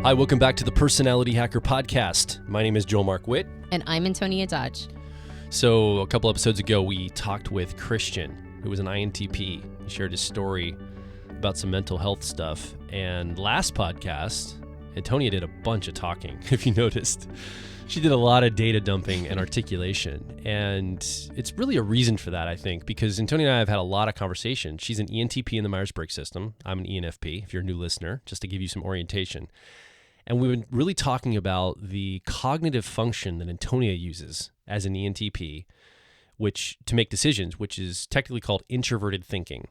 Hi, welcome back to the Personality Hacker Podcast. My name is Joel Mark Witt. And I'm Antonia Dodge. So a couple episodes ago, we talked with Christian, who was an INTP. He shared his story about some mental health stuff. And last podcast, Antonia did a bunch of talking, if you noticed. She did a lot of data dumping and articulation. And it's really a reason for that, I think, because Antonia and I have had a lot of conversation. She's an ENTP in the Myers-Briggs system. I'm an ENFP, if you're a new listener, just to give you some orientation. And we've been really talking about the cognitive function that Antonia uses as an ENTP, which to make decisions, which is technically called introverted thinking.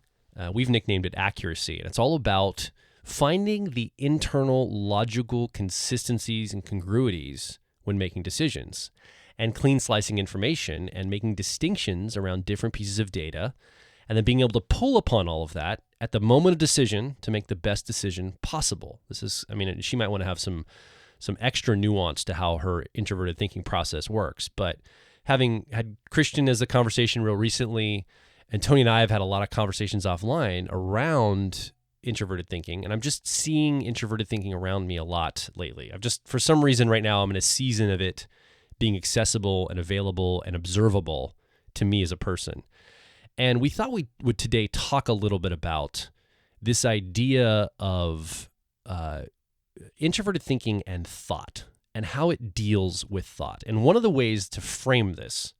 We've nicknamed it accuracy. And it's all about finding the internal logical consistencies and congruities when making decisions, and clean slicing information and making distinctions around different pieces of data, and then being able to pull upon all of that at the moment of decision to make the best decision possible. This is, she might want to have some extra nuance to how her introverted thinking process works. But having had Christian as a conversation real recently, Antonia and I have had a lot of conversations offline around introverted thinking, and I'm just seeing introverted thinking around me a lot lately. For some reason right now, I'm in a season of it being accessible and available and observable to me as a person. And we thought we would today talk a little bit about this idea of introverted thinking and thought and how it deals with thought. And one of the ways to frame this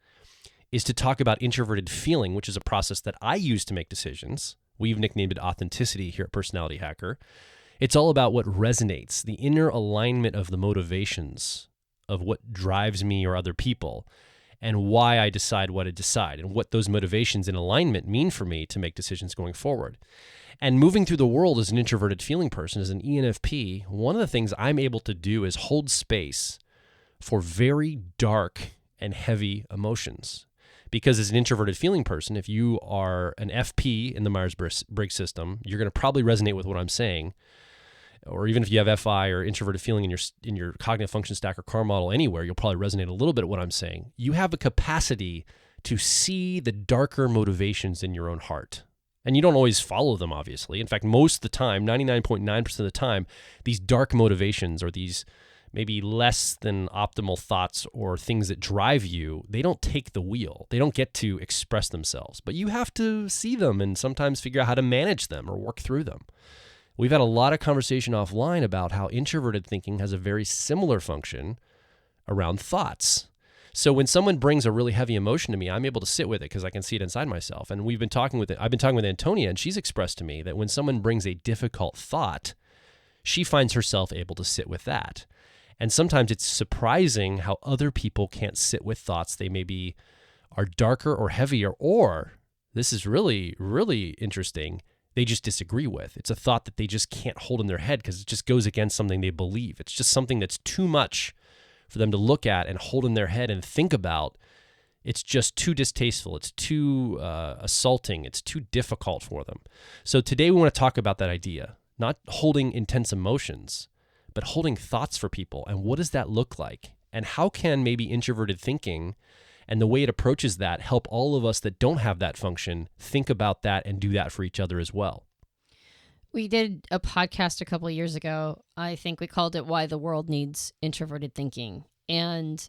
is to talk about introverted feeling, which is a process that I use to make decisions. We've nicknamed it authenticity here at Personality Hacker. It's all about what resonates, the inner alignment of the motivations of what drives me or other people, and why I decide what I decide, and what those motivations in alignment mean for me to make decisions going forward. And moving through the world as an introverted feeling person, as an ENFP, one of the things I'm able to do is hold space for very dark and heavy emotions. Because as an introverted feeling person, if you are an FP in the Myers-Briggs system, you're going to probably resonate with what I'm saying. Or even if you have FI or introverted feeling in your cognitive function stack or CAR model anywhere, you'll probably resonate a little bit with what I'm saying. You have a capacity to see the darker motivations in your own heart. And you don't always follow them, obviously. In fact, most of the time, 99.9% of the time, these dark motivations or these maybe less than optimal thoughts or things that drive you, they don't take the wheel. They don't get to express themselves. But you have to see them and sometimes figure out how to manage them or work through them. We've had a lot of conversation offline about how introverted thinking has a very similar function around thoughts. So when someone brings a really heavy emotion to me, I'm able to sit with it because I can see it inside myself. And I've been talking with Antonia, and she's expressed to me that when someone brings a difficult thought, she finds herself able to sit with that. And sometimes it's surprising how other people can't sit with thoughts they maybe are darker or heavier, or this is really, really interesting, they just disagree with. It's a thought that they just can't hold in their head because it just goes against something they believe. It's just something that's too much for them to look at and hold in their head and think about. It's just too distasteful. It's too assaulting. It's too difficult for them. So today we want to talk about that idea, not holding intense emotions, but holding thoughts for people. And what does that look like? And how can maybe introverted thinking and the way it approaches that help all of us that don't have that function think about that and do that for each other as well? We did a podcast a couple of years ago. I think we called it Why the World Needs Introverted Thinking. And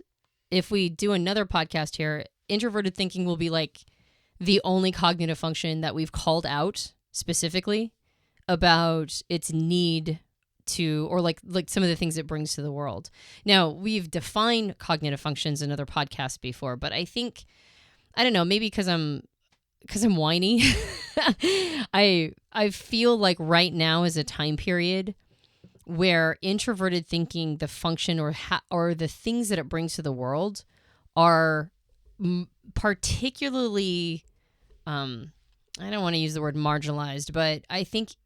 if we do another podcast here, introverted thinking will be like the only cognitive function that we've called out specifically about its need to, or like some of the things it brings to the world. Now, we've defined cognitive functions in other podcasts before, but I think, I don't know, maybe because I'm whiny, I feel like right now is a time period where introverted thinking, the function or the things that it brings to the world are particularly, I don't want to use the word marginalized, but I think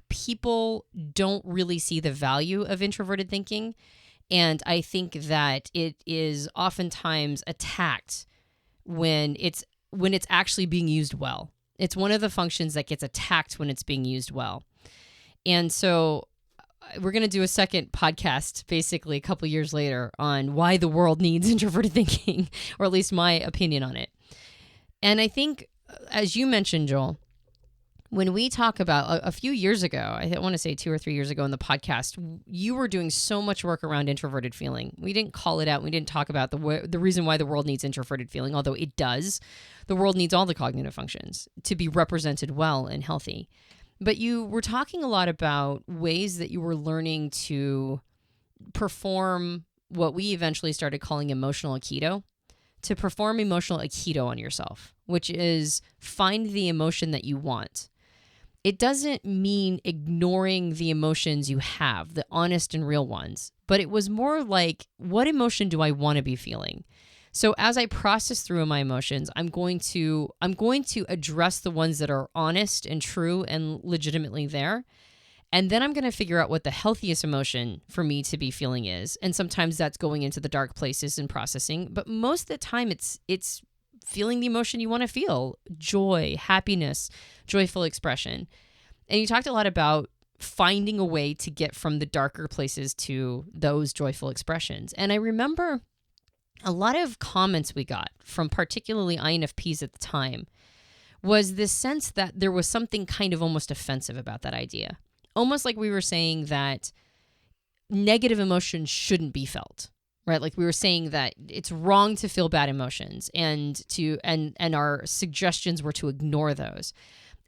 people don't really see the value of introverted thinking. And I think that it is oftentimes attacked when it's actually being used well. It's one of the functions that gets attacked when it's being used well. And so we're going to do a second podcast basically a couple years later on why the world needs introverted thinking, or at least my opinion on it. And I think, as you mentioned, Joel, when we talk about a few years ago, I want to say 2 or 3 years ago in the podcast, you were doing so much work around introverted feeling. We didn't call it out. We didn't talk about the reason why the world needs introverted feeling, although it does. The world needs all the cognitive functions to be represented well and healthy. But you were talking a lot about ways that you were learning to perform what we eventually started calling emotional Aikido, to perform emotional Aikido on yourself, which is find the emotion that you want. It doesn't mean ignoring the emotions you have, the honest and real ones, but it was more like, what emotion do I want to be feeling? So as I process through my emotions, I'm going to address the ones that are honest and true and legitimately there. And then I'm going to figure out what the healthiest emotion for me to be feeling is. And sometimes that's going into the dark places and processing. But most of the time, it's feeling the emotion you want to feel. Joy, happiness, joyful expression. And you talked a lot about finding a way to get from the darker places to those joyful expressions. And I remember a lot of comments we got from particularly INFPs at the time was this sense that there was something kind of almost offensive about that idea. Almost like we were saying that negative emotions shouldn't be felt, right? Like we were saying that it's wrong to feel bad emotions and our suggestions were to ignore those.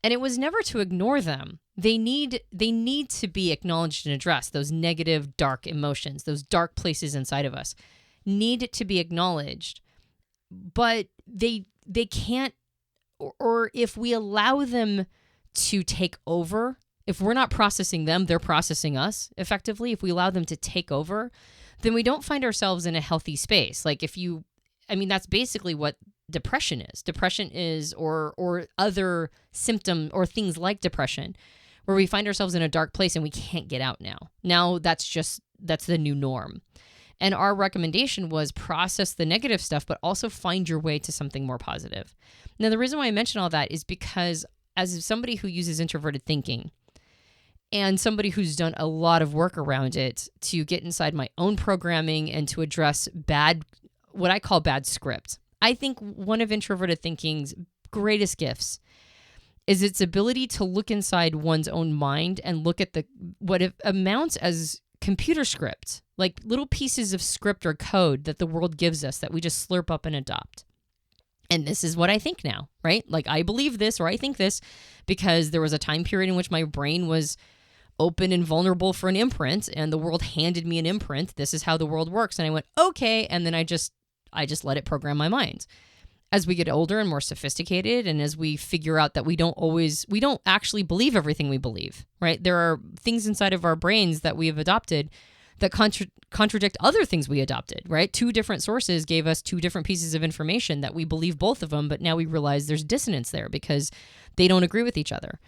And it was never to ignore them. They need to be acknowledged and addressed. Those negative, dark emotions, those dark places inside of us need to be acknowledged. But they can't, or if we allow them to take over, if we're not processing them, they're processing us effectively. If we allow them to take over, then we don't find ourselves in a healthy space. Like that's basically what depression is. Depression is, or other symptom or things like depression, where we find ourselves in a dark place and we can't get out now. Now that's the new norm. And our recommendation was process the negative stuff, but also find your way to something more positive. Now, the reason why I mention all that is because as somebody who uses introverted thinking, and somebody who's done a lot of work around it to get inside my own programming and to address what I call bad script. I think one of introverted thinking's greatest gifts is its ability to look inside one's own mind and look at what it amounts as computer script, like little pieces of script or code that the world gives us that we just slurp up and adopt. And this is what I think now, right? Like I believe this or I think this because there was a time period in which my brain was open and vulnerable for an imprint, and the world handed me an imprint. This is how the world works. And I went, okay. And then I just let it program my mind. As we get older and more sophisticated, and as we figure out that we don't actually believe everything we believe, right? There are things inside of our brains that we have adopted that contradict other things we adopted, right? 2 different sources gave us 2 different pieces of information that we believe both of them, but now we realize there's dissonance there because they don't agree with each other.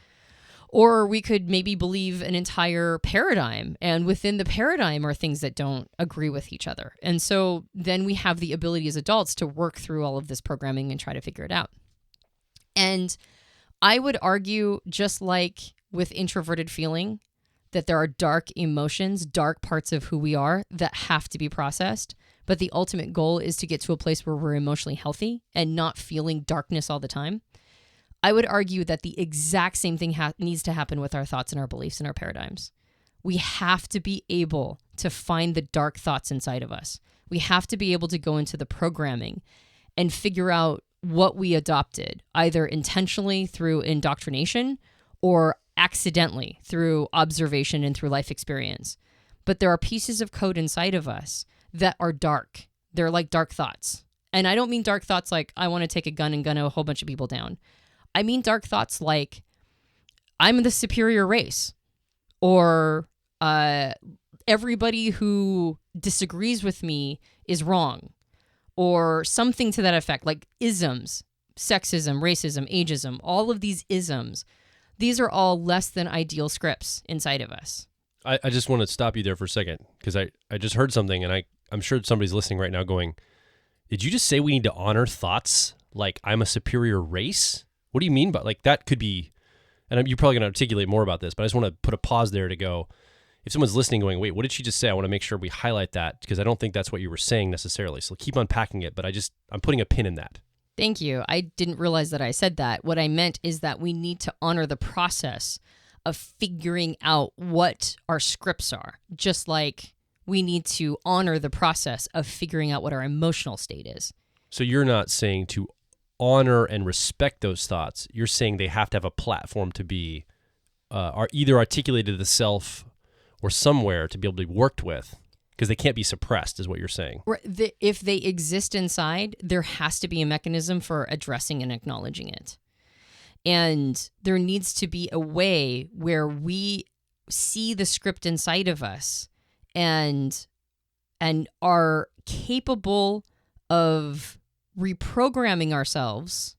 Or we could maybe believe an entire paradigm, and within the paradigm are things that don't agree with each other. And so then we have the ability as adults to work through all of this programming and try to figure it out. And I would argue, just like with introverted feeling, that there are dark emotions, dark parts of who we are that have to be processed. But the ultimate goal is to get to a place where we're emotionally healthy and not feeling darkness all the time. I would argue that the exact same thing needs to happen with our thoughts and our beliefs and our paradigms. We have to be able to find the dark thoughts inside of us. We have to be able to go into the programming and figure out what we adopted, either intentionally through indoctrination or accidentally through observation and through life experience. But there are pieces of code inside of us that are dark. They're like dark thoughts. And I don't mean dark thoughts like I want to take a gun and gun a whole bunch of people down. I mean dark thoughts like I'm the superior race, or everybody who disagrees with me is wrong, or something to that effect, like isms, sexism, racism, ageism, all of these isms. These are all less than ideal scripts inside of us. I just want to stop you there for a second because I just heard something, and I'm sure somebody's listening right now going, did you just say we need to honor thoughts like I'm a superior race? What do you mean by, like, that could be, and you're probably going to articulate more about this, but I just want to put a pause there to go, if someone's listening going, wait, what did she just say? I want to make sure we highlight that because I don't think that's what you were saying necessarily. So keep unpacking it, but I'm putting a pin in that. Thank you. I didn't realize that I said that. What I meant is that we need to honor the process of figuring out what our scripts are, just like we need to honor the process of figuring out what our emotional state is. So you're not saying to honor and respect those thoughts. You're saying they have to have a platform to be are either articulated to the self or somewhere to be able to be worked with, because they can't be suppressed, is what you're saying. If they exist inside, there has to be a mechanism for addressing and acknowledging it. And there needs to be a way where we see the script inside of us and are capable of reprogramming ourselves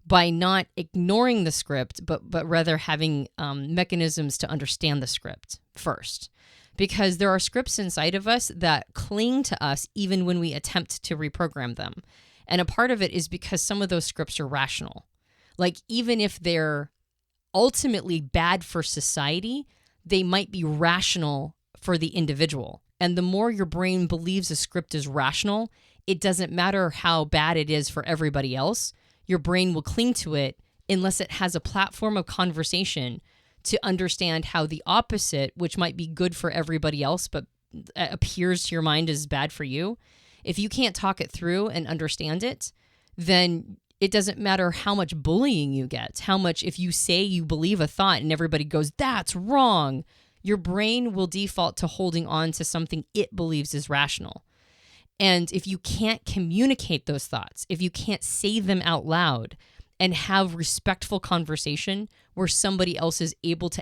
by not ignoring the script, but rather having mechanisms to understand the script first. Because there are scripts inside of us that cling to us even when we attempt to reprogram them. And a part of it is because some of those scripts are rational. Like, even if they're ultimately bad for society, they might be rational for the individual. And the more your brain believes a script is rational, it doesn't matter how bad it is for everybody else. Your brain will cling to it unless it has a platform of conversation to understand how the opposite, which might be good for everybody else, but appears to your mind as bad for you. If you can't talk it through and understand it, then it doesn't matter how much bullying you get, how much, if you say you believe a thought and everybody goes, that's wrong, your brain will default to holding on to something it believes is rational. And if you can't communicate those thoughts, if you can't say them out loud and have respectful conversation where somebody else is able to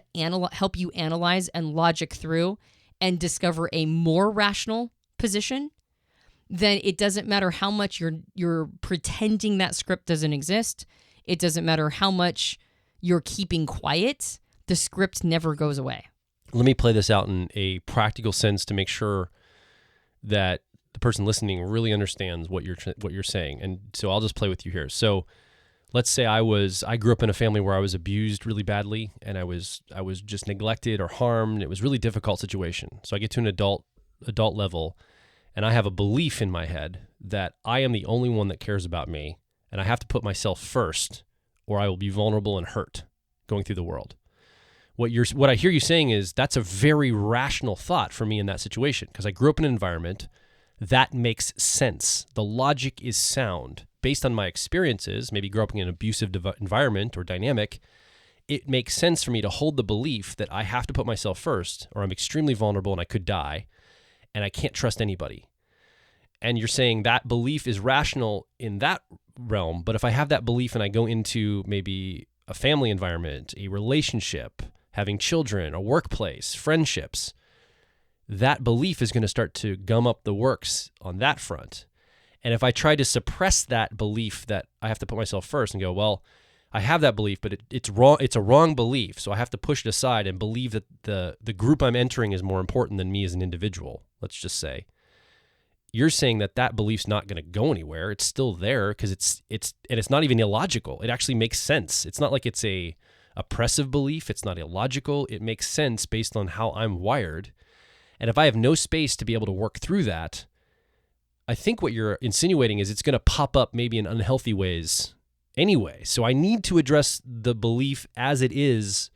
help you analyze and logic through and discover a more rational position, then it doesn't matter how much you're pretending that script doesn't exist. It doesn't matter how much you're keeping quiet. The script never goes away. Let me play this out in a practical sense to make sure that the person listening really understands what you're saying. And so I'll just play with you here. So let's say I grew up in a family where I was abused really badly, and I was just neglected or harmed. It was a really difficult situation. So I get to an adult level, and I have a belief in my head that I am the only one that cares about me, and I have to put myself first, or I will be vulnerable and hurt going through the world. What I hear you saying is that's a very rational thought for me in that situation, because I grew up in an environment that makes sense. The logic is sound. Based on my experiences, maybe growing up in an abusive environment or dynamic, it makes sense for me to hold the belief that I have to put myself first, or I'm extremely vulnerable and I could die, and I can't trust anybody. And you're saying that belief is rational in that realm, but if I have that belief and I go into maybe a family environment, a relationship, having children, a workplace, friendships, that belief is going to start to gum up the works on that front. And if I try to suppress that belief that I have to put myself first and go, well, I have that belief, but it's wrong. It's a wrong belief. So I have to push it aside and believe that the group I'm entering is more important than me as an individual. Let's just say you're saying that belief's not going to go anywhere. It's still there because it's not even illogical. It actually makes sense. It's not like it's a oppressive belief. It's not illogical. It makes sense based on how I'm wired. And if I have no space to be able to work through that, I think what you're insinuating is it's going to pop up maybe in unhealthy ways anyway. So I need to address the belief as it is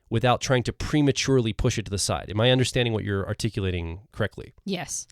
without trying to prematurely push it to the side. Am I understanding what you're articulating correctly? Yes.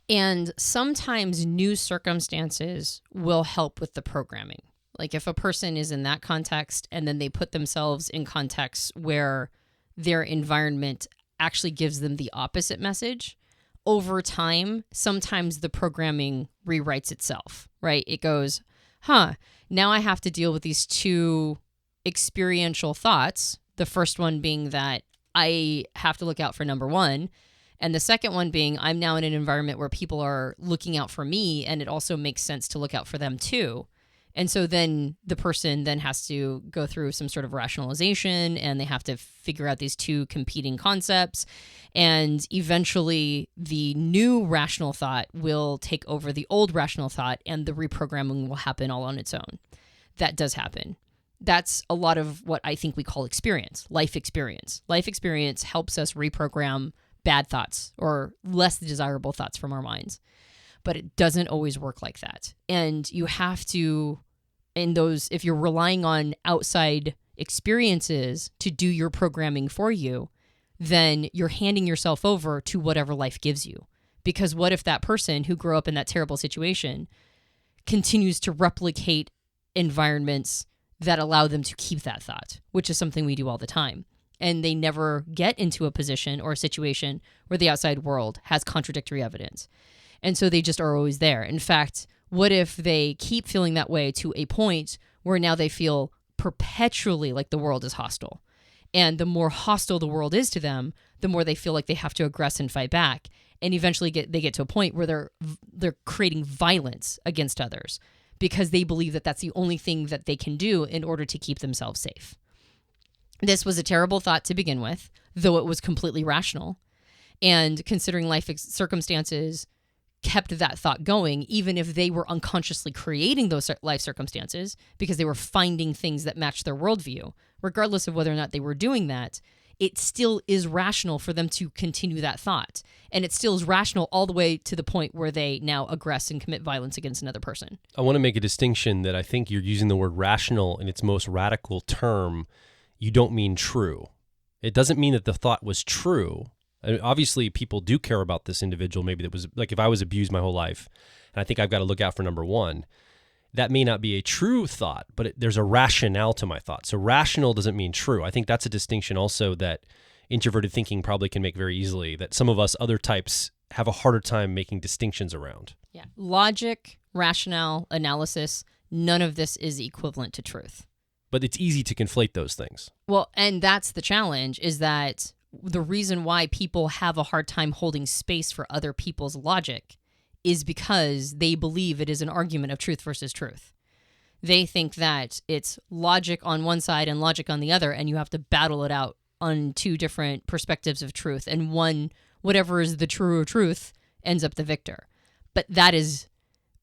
And sometimes new circumstances will help with the programming. Like if a person is in that context and then they put themselves in contexts where their environment actually gives them the opposite message, over time, sometimes the programming rewrites itself, right? It goes, now I have to deal with these two experiential thoughts. The first one being that I have to look out for number one. And the second one being I'm now in an environment where people are looking out for me, and it also makes sense to look out for them too. And so then the person then has to go through some sort of rationalization, and they have to figure out these two competing concepts. And eventually the new rational thought will take over the old rational thought, and the reprogramming will happen all on its own. That does happen. That's a lot of what I think we call experience, life experience. Life experience helps us reprogram bad thoughts or less desirable thoughts from our minds. but it doesn't always work like that. And you have to, if you're relying on outside experiences to do your programming for you, then you're handing yourself over to whatever life gives you. Because what if that person who grew up in that terrible situation continues to replicate environments that allow them to keep that thought, which is something we do all the time. And they never get into a position or a situation where the outside world has contradictory evidence. And so they just are always there. In fact, what if they keep feeling that way to a point where now they feel perpetually like the world is hostile? And the more hostile the world is to them, the more they feel like they have to aggress and fight back. And eventually they get to a point where they're creating violence against others because they believe that that's the only thing that they can do in order to keep themselves safe. This was a terrible thought to begin with, though it was completely rational. And considering life circumstances kept that thought going, even if they were unconsciously creating those life circumstances because they were finding things that matched their worldview, regardless of whether or not they were doing that, it still is rational for them to continue that thought. And it still is rational all the way to the point where they now aggress and commit violence against another person. I want to make a distinction that I think you're using the word rational in its most radical term. You don't mean true. It doesn't mean that the thought was true. I mean, obviously, people do care about this individual. Maybe that was like if I was abused my whole life, and I think I've got to look out for number one. That may not be a true thought, but there's a rationale to my thought. So rational doesn't mean true. I think that's a distinction also that introverted thinking probably can make very easily, that some of us other types have a harder time making distinctions around. Yeah. Logic, rationale, analysis, none of this is equivalent to truth. But it's easy to conflate those things. Well, and that's the challenge, is that the reason why people have a hard time holding space for other people's logic is because they believe it is an argument of truth versus truth. They think that it's logic on one side and logic on the other, and you have to battle it out on two different perspectives of truth. And one, whatever is the truer truth, ends up the victor. But that is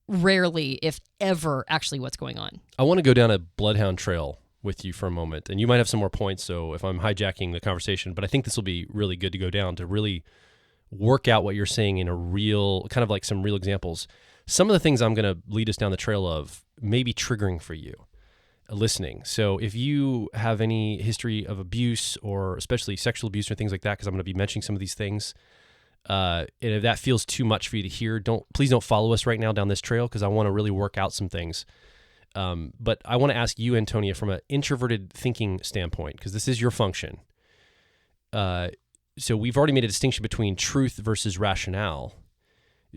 rarely, if ever, actually what's going on. I want to go down a bloodhound trail with you for a moment, and you might have some more points, so if I'm hijacking the conversation, but I think this will be really good to go down to really work out what you're saying in a real, kind of like some real examples. Some of the things I'm going to lead us down the trail of may be triggering for you listening. So if you have any history of abuse or especially sexual abuse or things like that, because I'm going to be mentioning some of these things, and if that feels too much for you to hear, please don't follow us right now down this trail because I want to really work out some things. But I want to ask you, Antonia, from an introverted thinking standpoint, because this is your function. So we've already made a distinction between truth versus rationale.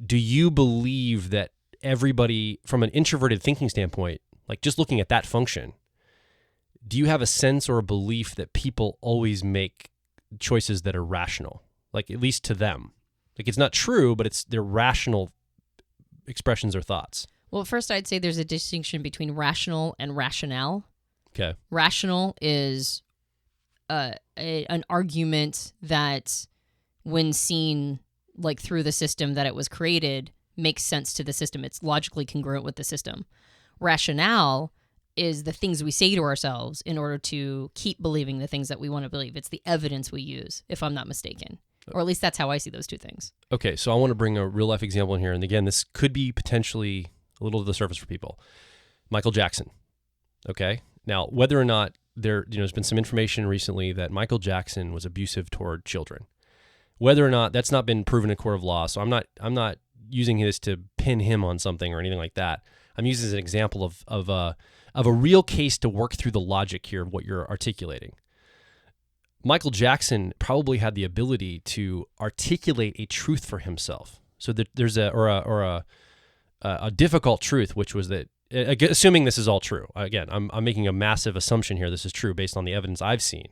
Do you believe that everybody, from an introverted thinking standpoint, like just looking at that function, do you have a sense or a belief that people always make choices that are rational, like at least to them? Like it's not true, but they're rational expressions or thoughts. Well, first I'd say there's a distinction between rational and rationale. Okay. Rational is an argument that, when seen like through the system that it was created, makes sense to the system. It's logically congruent with the system. Rationale is the things we say to ourselves in order to keep believing the things that we want to believe. It's the evidence we use, if I'm not mistaken. Or at least that's how I see those two things. Okay, so I want to bring a real life example in here. And again, this could be potentially a little to the surface for people. Michael Jackson. Okay. Now, whether or not there's been some information recently that Michael Jackson was abusive toward children. Whether or not that's not been proven in a court of law, so I'm not using this to pin him on something or anything like that. I'm using it as an example of a real case to work through the logic here of what you're articulating. Michael Jackson probably had the ability to articulate a truth for himself. So that there's a difficult truth, which was that, assuming this is all true. Again, I'm making a massive assumption here. This is true based on the evidence I've seen,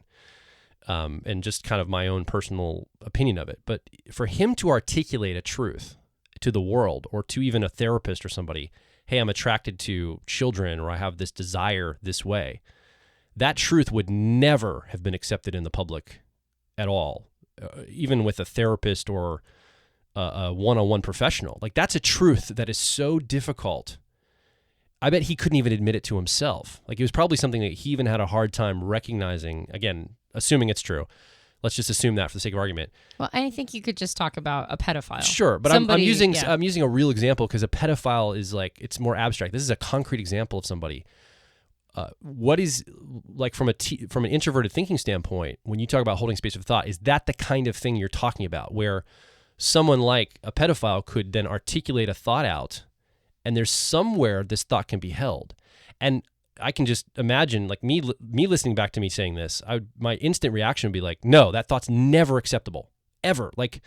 and just kind of my own personal opinion of it. But for him to articulate a truth to the world, or to even a therapist or somebody, hey, I'm attracted to children, or I have this desire this way, that truth would never have been accepted in the public at all, even with a therapist or a one-on-one professional. Like, that's a truth that is so difficult. I bet he couldn't even admit it to himself. Like, it was probably something that he even had a hard time recognizing, again, assuming it's true, Let's just assume that for the sake of argument. Well, I think you could just talk about a pedophile. Sure, but I'm using a real example because a pedophile is like, it's more abstract. This is a concrete example of somebody. What is, like, from an introverted thinking standpoint, when you talk about holding space for thought, is that the kind of thing you're talking about, where someone like a pedophile could then articulate a thought out, and there's somewhere this thought can be held? And I can just imagine, like, me listening back to me saying this, my instant reaction would be like, no, that thought's never acceptable, ever. Like,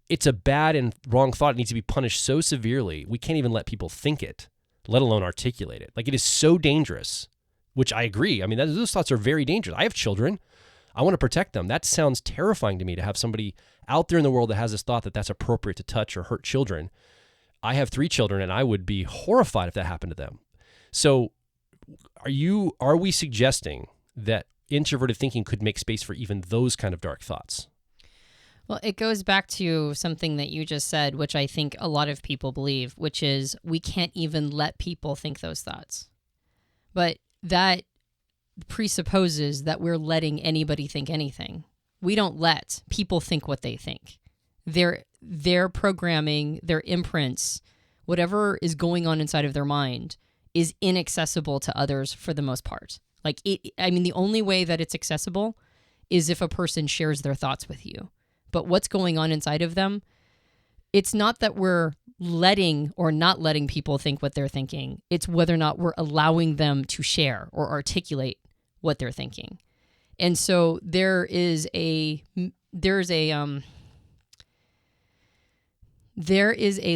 it's a bad and wrong thought. It needs to be punished so severely. We can't even let people think it, let alone articulate it. Like, it is so dangerous, which I agree. I mean, those thoughts are very dangerous. I have children. I want to protect them. That sounds terrifying to me, to have somebody out there in the world that has this thought that that's appropriate to touch or hurt children. I have 3 children, and I would be horrified if that happened to them. So are we suggesting that introverted thinking could make space for even those kind of dark thoughts? Well, it goes back to something that you just said, which I think a lot of people believe, which is we can't even let people think those thoughts. But that presupposes that we're letting anybody think anything. We don't let people think what they think. Their programming, their imprints, whatever is going on inside of their mind is inaccessible to others for the most part. Like, the only way that it's accessible is if a person shares their thoughts with you. But what's going on inside of them, it's not that we're letting or not letting people think what they're thinking. It's whether or not we're allowing them to share or articulate what they're thinking. And so there is a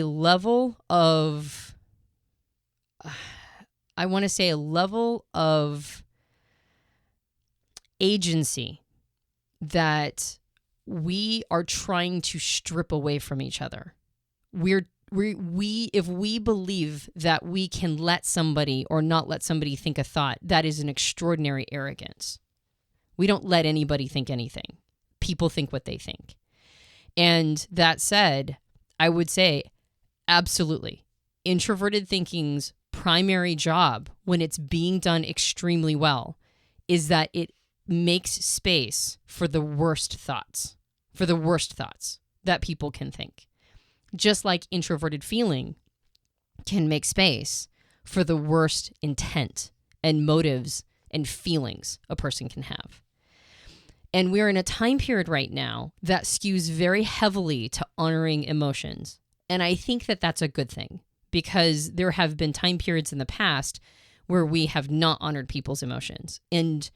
level of, I want to say, a level of agency that we are trying to strip away from each other. If we believe that we can let somebody or not let somebody think a thought, that is an extraordinary arrogance. We don't let anybody think anything. People think what they think. And that said, I would say, absolutely, introverted thinking's primary job, when it's being done extremely well, is that it makes space for the worst thoughts that people can think. Just like introverted feeling can make space for the worst intent and motives and feelings a person can have. And we're in a time period right now that skews very heavily to honoring emotions. And I think that that's a good thing, because there have been time periods in the past where we have not honored people's emotions. And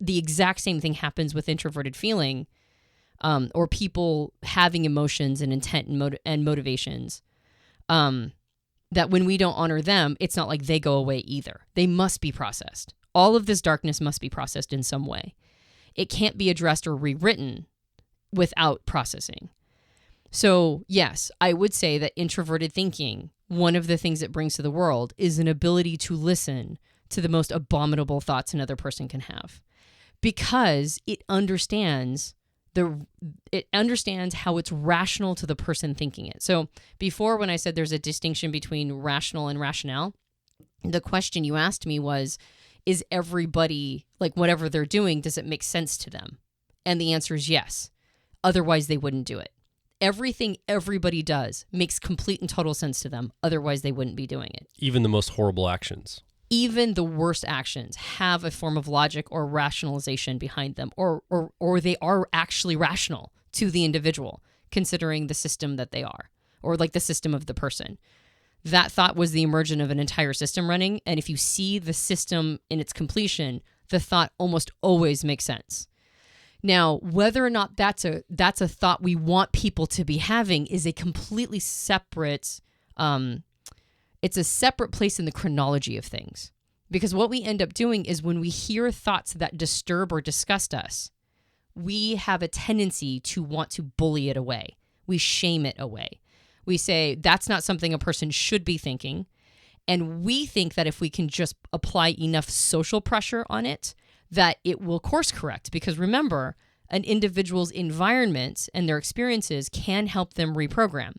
the exact same thing happens with introverted feeling, or people having emotions and intent and motivations, that when we don't honor them, it's not like they go away either. They must be processed. All of this darkness must be processed in some way. It can't be addressed or rewritten without processing. So yes, I would say that introverted thinking, one of the things it brings to the world is an ability to listen to the most abominable thoughts another person can have, because it understands how it's rational to the person thinking it. So before, when I said there's a distinction between rational and rationale, the question you asked me was, is everybody, like, whatever they're doing, does it make sense to them? And the answer is yes. Otherwise, they wouldn't do it. Everything everybody does makes complete and total sense to them. Otherwise, they wouldn't be doing it. Even the most horrible actions. Even the worst actions have a form of logic or rationalization behind them, or they are actually rational to the individual, considering the system that they are, or like the system of the person. That thought was the emergence of an entire system running, and if you see the system in its completion, the thought almost always makes sense. Now, whether or not that's a thought we want people to be having is a completely separate, it's a separate place in the chronology of things. Because what we end up doing is, when we hear thoughts that disturb or disgust us, we have a tendency to want to bully it away. We shame it away. We say, that's not something a person should be thinking. And we think that if we can just apply enough social pressure on it, that it will course correct. Because remember, an individual's environment and their experiences can help them reprogram.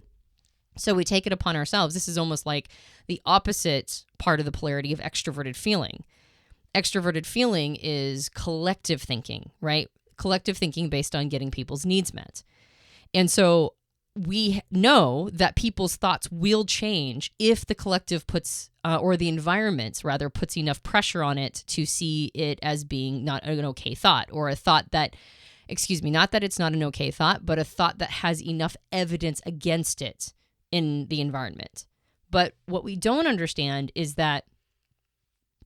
So we take it upon ourselves. This is almost like the opposite part of the polarity of extroverted feeling. Extroverted feeling is collective thinking, right? collective thinking based on getting people's needs met. And so we know that people's thoughts will change if the collective puts, or the environment rather, puts enough pressure on it to see it as being not an okay thought, or a thought that, not that it's not an okay thought, but a thought that has enough evidence against it in the environment. But what we don't understand is that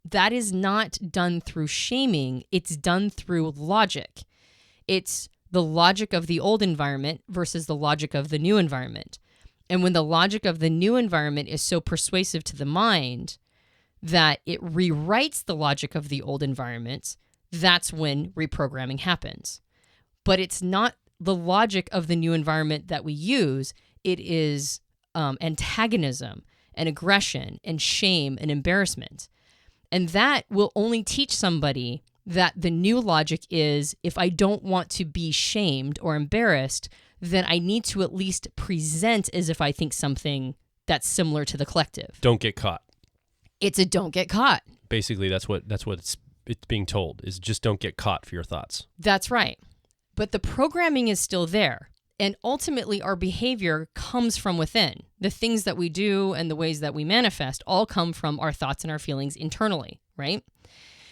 that is not done through shaming. It's done through logic. It's the logic of the old environment versus the logic of the new environment. And when the logic of the new environment is so persuasive to the mind that it rewrites the logic of the old environment, that's when reprogramming happens. But it's not the logic of the new environment that we use. It is antagonism and aggression and shame and embarrassment. And that will only teach somebody that the new logic is, if I don't want to be shamed or embarrassed, then I need to at least present as if I think something that's similar to the collective. Don't get caught. It's a don't get caught. Basically, that's what it's being told, is just don't get caught for your thoughts. That's right. But the programming is still there. And ultimately, our behavior comes from within. The things that we do and the ways that we manifest all come from our thoughts and our feelings internally, right?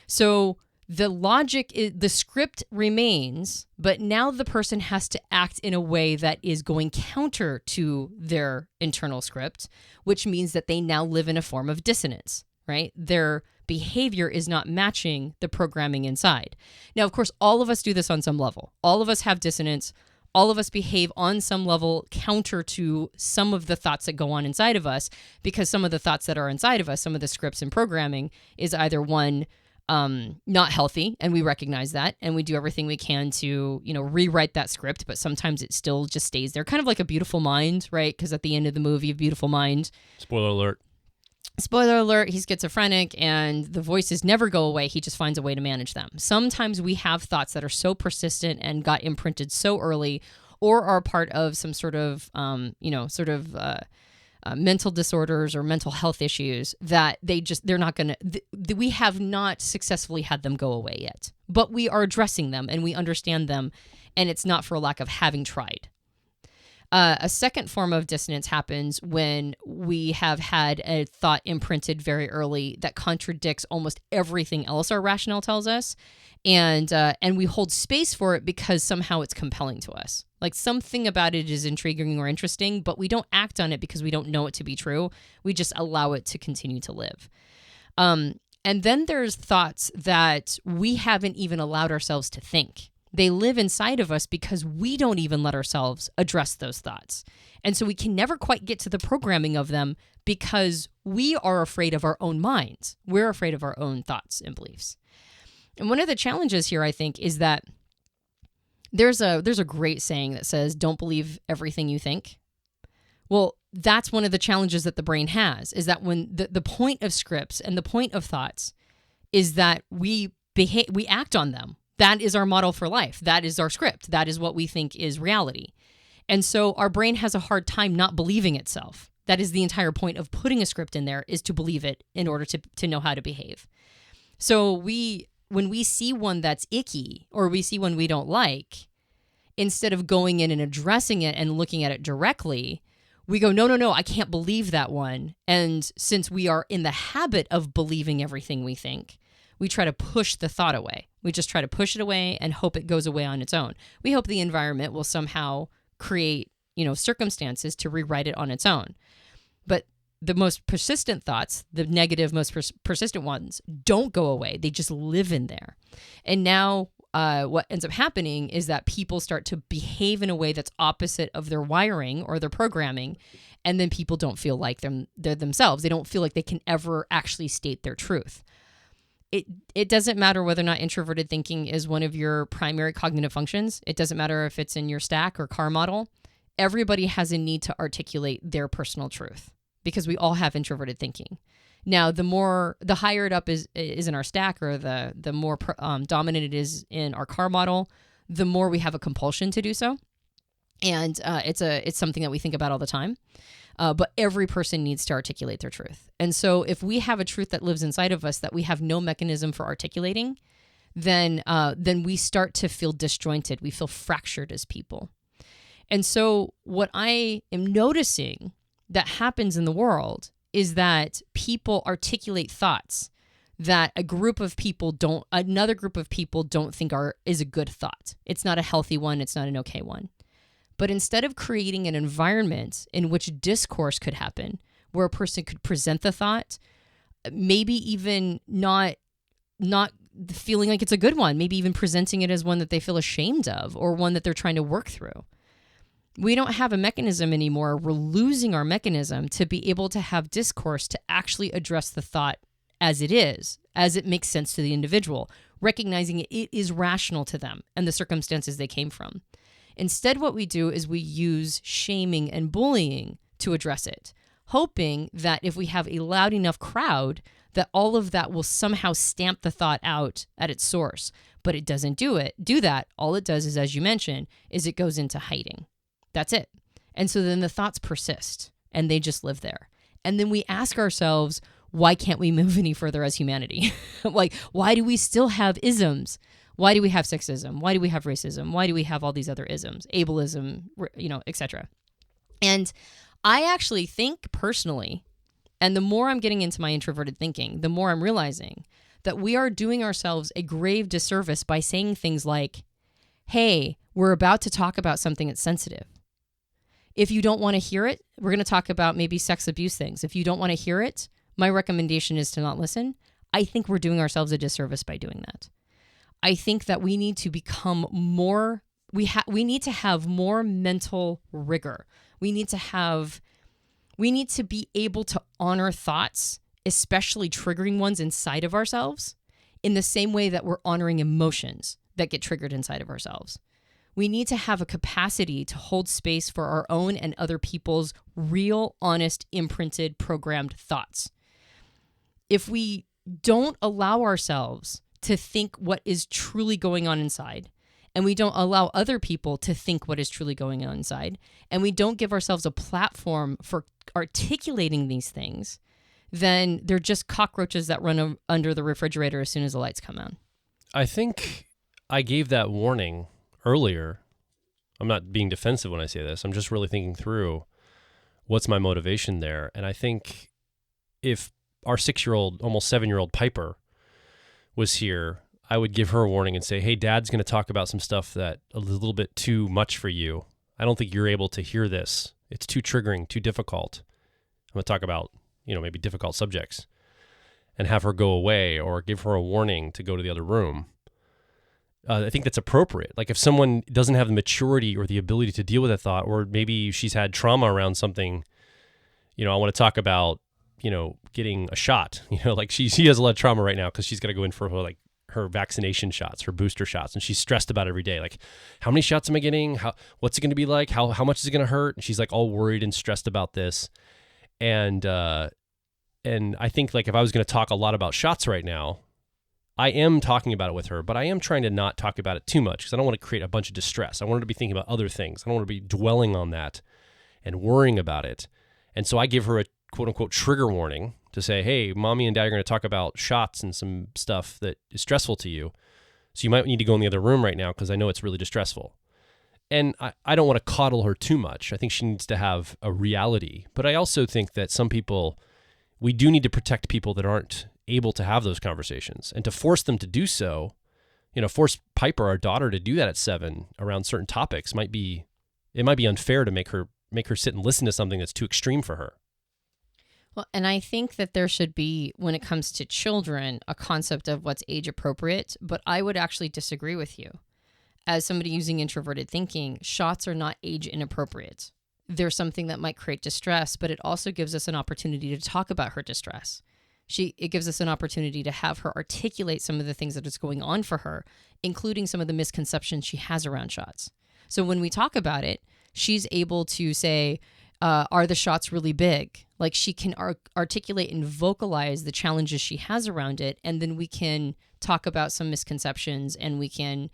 So the logic, the script remains, but now the person has to act in a way that is going counter to their internal script, which means that they now live in a form of dissonance, right? Their behavior is not matching the programming inside. Now, of course, all of us do this on some level. All of us have dissonance. All of us behave on some level counter to some of the thoughts that go on inside of us, because some of the thoughts that are inside of us, some of the scripts and programming, is either one, not healthy, and we recognize that, and we do everything we can to, rewrite that script, but sometimes it still just stays there, kind of like A Beautiful Mind, right? Because at the end of the movie, A Beautiful Mind, Spoiler alert, he's schizophrenic and the voices never go away. He just finds a way to manage them. Sometimes we have thoughts that are so persistent and got imprinted so early, or are part of some sort of, mental disorders or mental health issues, that they're not going to, we have not successfully had them go away yet. But we are addressing them and we understand them, and it's not for a lack of having tried. A second form of dissonance happens when we have had a thought imprinted very early that contradicts almost everything else our rationale tells us, and we hold space for it because somehow it's compelling to us. Like something about it is intriguing or interesting, but we don't act on it because we don't know it to be true. We just allow it to continue to live. And then there's thoughts that we haven't even allowed ourselves to think. They live inside of us because we don't even let ourselves address those thoughts. And so we can never quite get to the programming of them because we are afraid of our own minds. We're afraid of our own thoughts and beliefs. And one of the challenges here, I think, is that there's a great saying that says, don't believe everything you think. Well, that's one of the challenges that the brain has, is that when the point of scripts and the point of thoughts is that we act on them. That is our model for life. That is our script. That is what we think is reality. And so our brain has a hard time not believing itself. That is the entire point of putting a script in there, is to believe it in order to know how to behave. So when we see one that's icky, or we see one we don't like, instead of going in and addressing it and looking at it directly, we go, no, I can't believe that one. And since we are in the habit of believing everything we think, we try to push the thought away. We just try to push it away and hope it goes away on its own. We hope the environment will somehow create, circumstances to rewrite it on its own. But the most persistent thoughts, the negative, most persistent ones, don't go away. They just live in there. And now what ends up happening is that people start to behave in a way that's opposite of their wiring or their programming, and then people don't feel like they're themselves. They don't feel like they can ever actually state their truth. It doesn't matter whether or not introverted thinking is one of your primary cognitive functions. It doesn't matter if it's in your stack or car model. Everybody has a need to articulate their personal truth because we all have introverted thinking. Now, the higher it up is in our stack, or the more dominant it is in our car model, the more we have a compulsion to do so. And it's something that we think about all the time. But every person needs to articulate their truth. And so if we have a truth that lives inside of us that we have no mechanism for articulating, then we start to feel disjointed. We feel fractured as people. And so what I am noticing that happens in the world is that people articulate thoughts that another group of people don't think is a good thought. It's not a healthy one. It's not an okay one. But instead of creating an environment in which discourse could happen, where a person could present the thought, maybe even not feeling like it's a good one, maybe even presenting it as one that they feel ashamed of or one that they're trying to work through. We don't have a mechanism anymore. We're losing our mechanism to be able to have discourse to actually address the thought as it is, as it makes sense to the individual, recognizing it is rational to them and the circumstances they came from. Instead, what we do is we use shaming and bullying to address it, hoping that if we have a loud enough crowd, that all of that will somehow stamp the thought out at its source. But it doesn't do that. All it does is, as you mentioned, is it goes into hiding. That's it. And so then the thoughts persist and they just live there. And then we ask ourselves, why can't we move any further as humanity? Like, why do we still have isms? Why do we have sexism? Why do we have racism? Why do we have all these other isms, ableism, etc.? And I actually think personally, and the more I'm getting into my introverted thinking, the more I'm realizing that we are doing ourselves a grave disservice by saying things like, hey, we're about to talk about something that's sensitive. If you don't want to hear it, we're going to talk about maybe sex abuse things. If you don't want to hear it, my recommendation is to not listen. I think we're doing ourselves a disservice by doing that. I think that we need to become more, we need to have more mental rigor. We need to be able to honor thoughts, especially triggering ones inside of ourselves, in the same way that we're honoring emotions that get triggered inside of ourselves. We need to have a capacity to hold space for our own and other people's real, honest, imprinted, programmed thoughts. If we don't allow ourselves to think what is truly going on inside, and we don't allow other people to think what is truly going on inside, and we don't give ourselves a platform for articulating these things, then they're just cockroaches that run under the refrigerator as soon as the lights come on. I think I gave that warning earlier. I'm not being defensive when I say this. I'm just really thinking through what's my motivation there. And I think if our 6-year-old, almost 7-year-old Piper was here, I would give her a warning and say, hey, Dad's going to talk about some stuff that a little bit too much for you. I don't think you're able to hear this. It's too triggering, too difficult. I'm going to talk about, maybe difficult subjects, and have her go away or give her a warning to go to the other room. I think that's appropriate. Like if someone doesn't have the maturity or the ability to deal with a thought, or maybe she's had trauma around something, I want to talk about, getting a shot, like she has a lot of trauma right now because she's got to go in for her vaccination shots, her booster shots. And she's stressed about it every day. Like, how many shots am I getting? What's it going to be like? How much is it going to hurt? And she's like all worried and stressed about this. And I think like if I was going to talk a lot about shots right now, I am talking about it with her, but I am trying to not talk about it too much because I don't want to create a bunch of distress. I want her to be thinking about other things. I don't want to be dwelling on that and worrying about it. And so I give her a quote unquote trigger warning to say, hey, Mommy and Dad are going to talk about shots and some stuff that is stressful to you. So you might need to go in the other room right now because I know it's really distressful. And I don't want to coddle her too much. I think she needs to have a reality. But I also think that some people, we do need to protect people that aren't able to have those conversations, and to force them to do so, force Piper, our daughter, to do that at 7 around certain topics might be unfair to make her sit and listen to something that's too extreme for her. Well, and I think that there should be, when it comes to children, a concept of what's age appropriate, but I would actually disagree with you. As somebody using introverted thinking, shots are not age inappropriate. They're something that might create distress, but it also gives us an opportunity to talk about her distress. It gives us an opportunity to have her articulate some of the things that is going on for her, including some of the misconceptions she has around shots. So when we talk about it, she's able to say, are the shots really big? Like she can articulate and vocalize the challenges she has around it. And then we can talk about some misconceptions and we can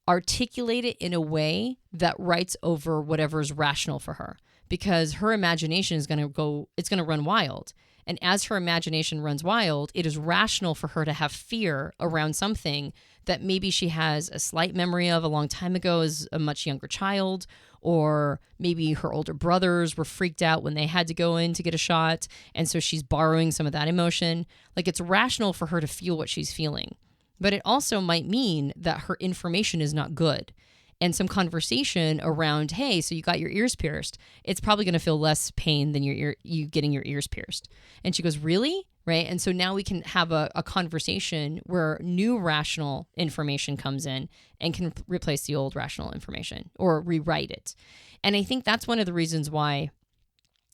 articulate it in a way that writes over whatever's rational for her, because her imagination is going to run wild. And as her imagination runs wild, it is rational for her to have fear around something that maybe she has a slight memory of a long time ago as a much younger child, or maybe her older brothers were freaked out when they had to go in to get a shot, and so she's borrowing some of that emotion. Like, it's rational for her to feel what she's feeling. But it also might mean that her information is not good. And some conversation around, hey, so you got your ears pierced, it's probably going to feel less pain than you getting your ears pierced. And she goes, really? Right? And so now we can have a conversation where new rational information comes in and can replace the old rational information or rewrite it. And I think that's one of the reasons why,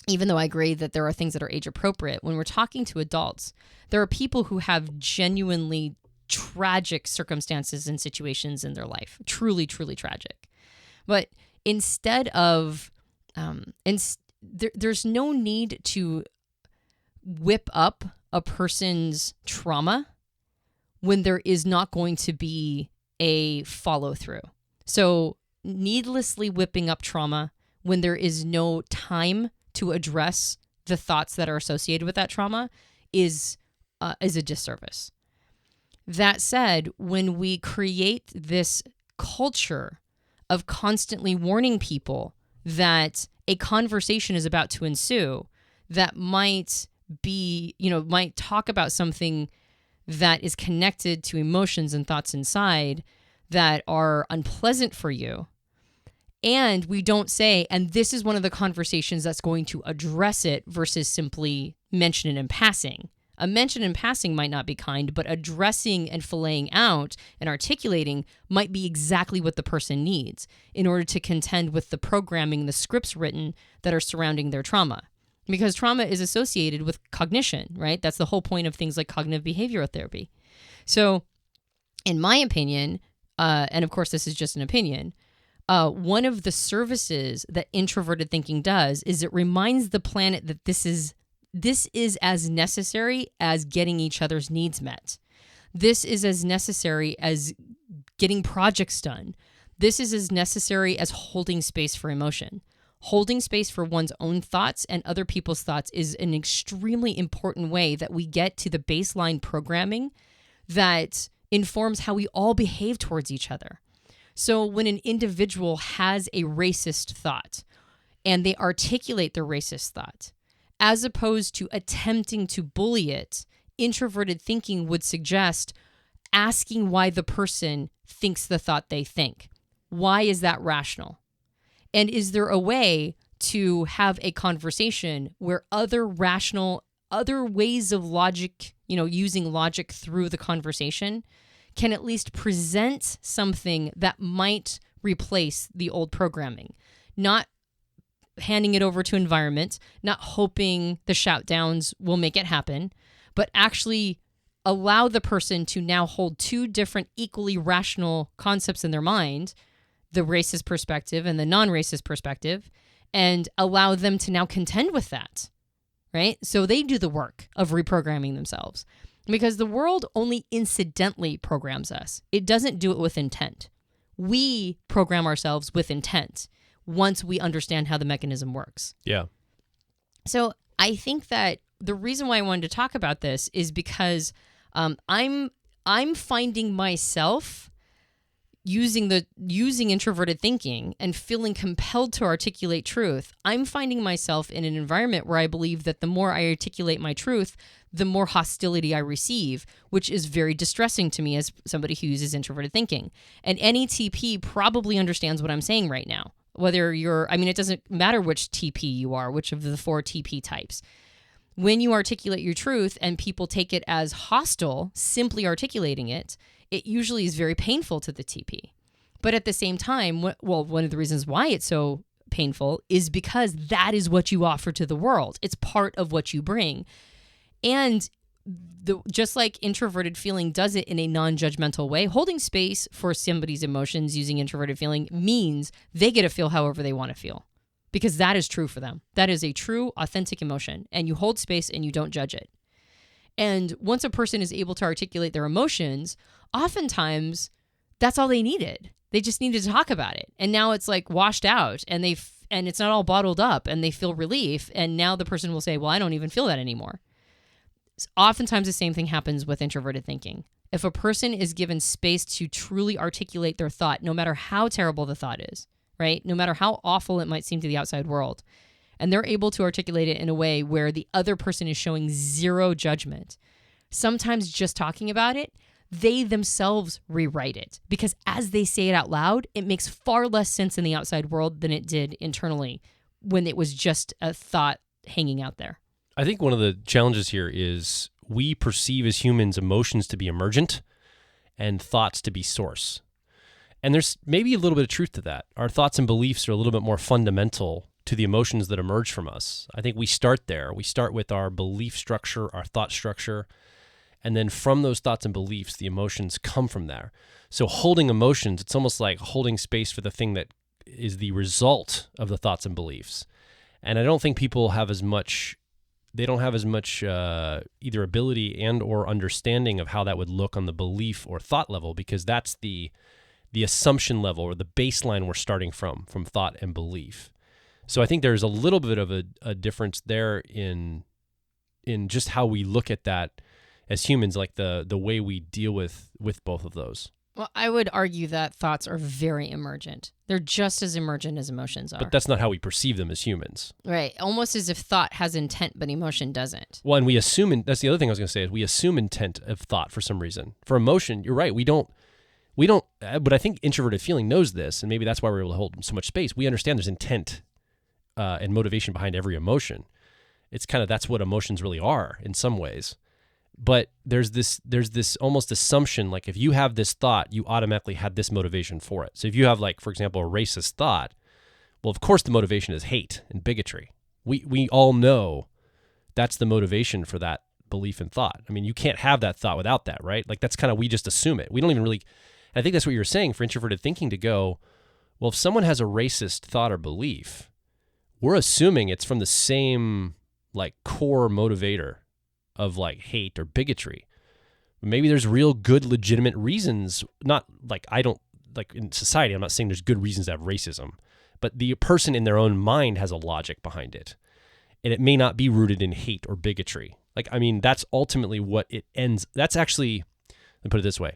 even though I agree that there are things that are age appropriate, when we're talking to adults, there are people who have genuinely tragic circumstances and situations in their life, truly, truly tragic. But instead of, there's no need to whip up a person's trauma when there is not going to be a follow through. So needlessly whipping up trauma when there is no time to address the thoughts that are associated with that trauma is a disservice. That said, when we create this culture of constantly warning people that a conversation is about to ensue that might talk about something that is connected to emotions and thoughts inside that are unpleasant for you, and we don't say, and this is one of the conversations that's going to address it versus simply mention it in passing. A mention in passing might not be kind, but addressing and filleting out and articulating might be exactly what the person needs in order to contend with the programming, the scripts written that are surrounding their trauma. Because trauma is associated with cognition, right? That's the whole point of things like cognitive behavioral therapy. So, in my opinion, and of course this is just an opinion, one of the services that introverted thinking does is it reminds the planet that this is as necessary as getting each other's needs met. This is as necessary as getting projects done. This is as necessary as holding space for emotion. Holding space for one's own thoughts and other people's thoughts is an extremely important way that we get to the baseline programming that informs how we all behave towards each other. So when an individual has a racist thought and they articulate their racist thought, as opposed to attempting to bully it, introverted thinking would suggest asking why the person thinks the thought they think. Why is that rational? And is there a way to have a conversation where other ways of logic, using logic through the conversation, can at least present something that might replace the old programming? Not handing it over to environment, not hoping the shout downs will make it happen, but actually allow the person to now hold two different equally rational concepts in their mind, the racist perspective and the non-racist perspective, and allow them to now contend with that, right? So they do the work of reprogramming themselves, because the world only incidentally programs us. It doesn't do it with intent. We program ourselves with intent once we understand how the mechanism works. Yeah. So I think that the reason why I wanted to talk about this is because I'm finding myself using introverted thinking and feeling compelled to articulate truth. I'm finding myself in an environment where I believe that the more I articulate my truth, the more hostility I receive, which is very distressing to me as somebody who uses introverted thinking. And any TP probably understands what I'm saying right now. Whether it doesn't matter which TP you are, which of the 4 TP types. When you articulate your truth and people take it as hostile, simply articulating it, it usually is very painful to the TP. But at the same time, one of the reasons why it's so painful is because that is what you offer to the world. It's part of what you bring. And just like introverted feeling does it in a non-judgmental way, holding space for somebody's emotions using introverted feeling means they get to feel however they want to feel, because that is true for them. That is a true, authentic emotion, and you hold space and you don't judge it. And once a person is able to articulate their emotions, oftentimes that's all they needed. They just needed to talk about it. And now it's like washed out and it's not all bottled up and they feel relief. And now the person will say, well, I don't even feel that anymore. oftentimes the same thing happens with introverted thinking. If a person is given space to truly articulate their thought, no matter how terrible the thought is, right? No matter how awful it might seem to the outside world, and they're able to articulate it in a way where the other person is showing zero judgment, sometimes just talking about it, they themselves rewrite it, because as they say it out loud, it makes far less sense in the outside world than it did internally when it was just a thought hanging out there. I think one of the challenges here is we perceive as humans emotions to be emergent and thoughts to be source. And there's maybe a little bit of truth to that. Our thoughts and beliefs are a little bit more fundamental to the emotions that emerge from us. I think we start there. We start with our belief structure, our thought structure, and then from those thoughts and beliefs, the emotions come from there. So holding emotions, it's almost like holding space for the thing that is the result of the thoughts and beliefs. And I don't think people have as much, they don't have as much either ability and or understanding of how that would look on the belief or thought level, because that's the assumption level or the baseline we're starting from thought and belief. So I think there's a little bit of a difference there in just how we look at that as humans, like the way we deal with both of those. Well, I would argue that thoughts are very emergent. They're just as emergent as emotions are. But that's not how we perceive them as humans. Right. Almost as if thought has intent, but emotion doesn't. Well, and we assume, that's the other thing I was going to say, is we assume intent of thought for some reason. For emotion, you're right, we don't, but I think introverted feeling knows this, and maybe that's why we're able to hold so much space. We understand there's intent and motivation behind every emotion. It's kind of, that's what emotions really are in some ways. But there's this almost assumption, like if you have this thought, you automatically had this motivation for it. So if you have, like, for example, a racist thought, well, of course the motivation is hate and bigotry. We all know that's the motivation for that belief and thought. I mean, you can't have that thought without that, right? Like, that's kind of, we just assume it. We don't even really, I think that's what you were saying for introverted thinking, to go, well, if someone has a racist thought or belief, we're assuming it's from the same, like, core motivator of, like, hate or bigotry. Maybe there's real good legitimate reasons, not like, I don't, like, in society, I'm not saying there's good reasons to have racism, but the person in their own mind has a logic behind it. And it may not be rooted in hate or bigotry. Like, I mean, that's ultimately what it ends. That's actually, let me put it this way.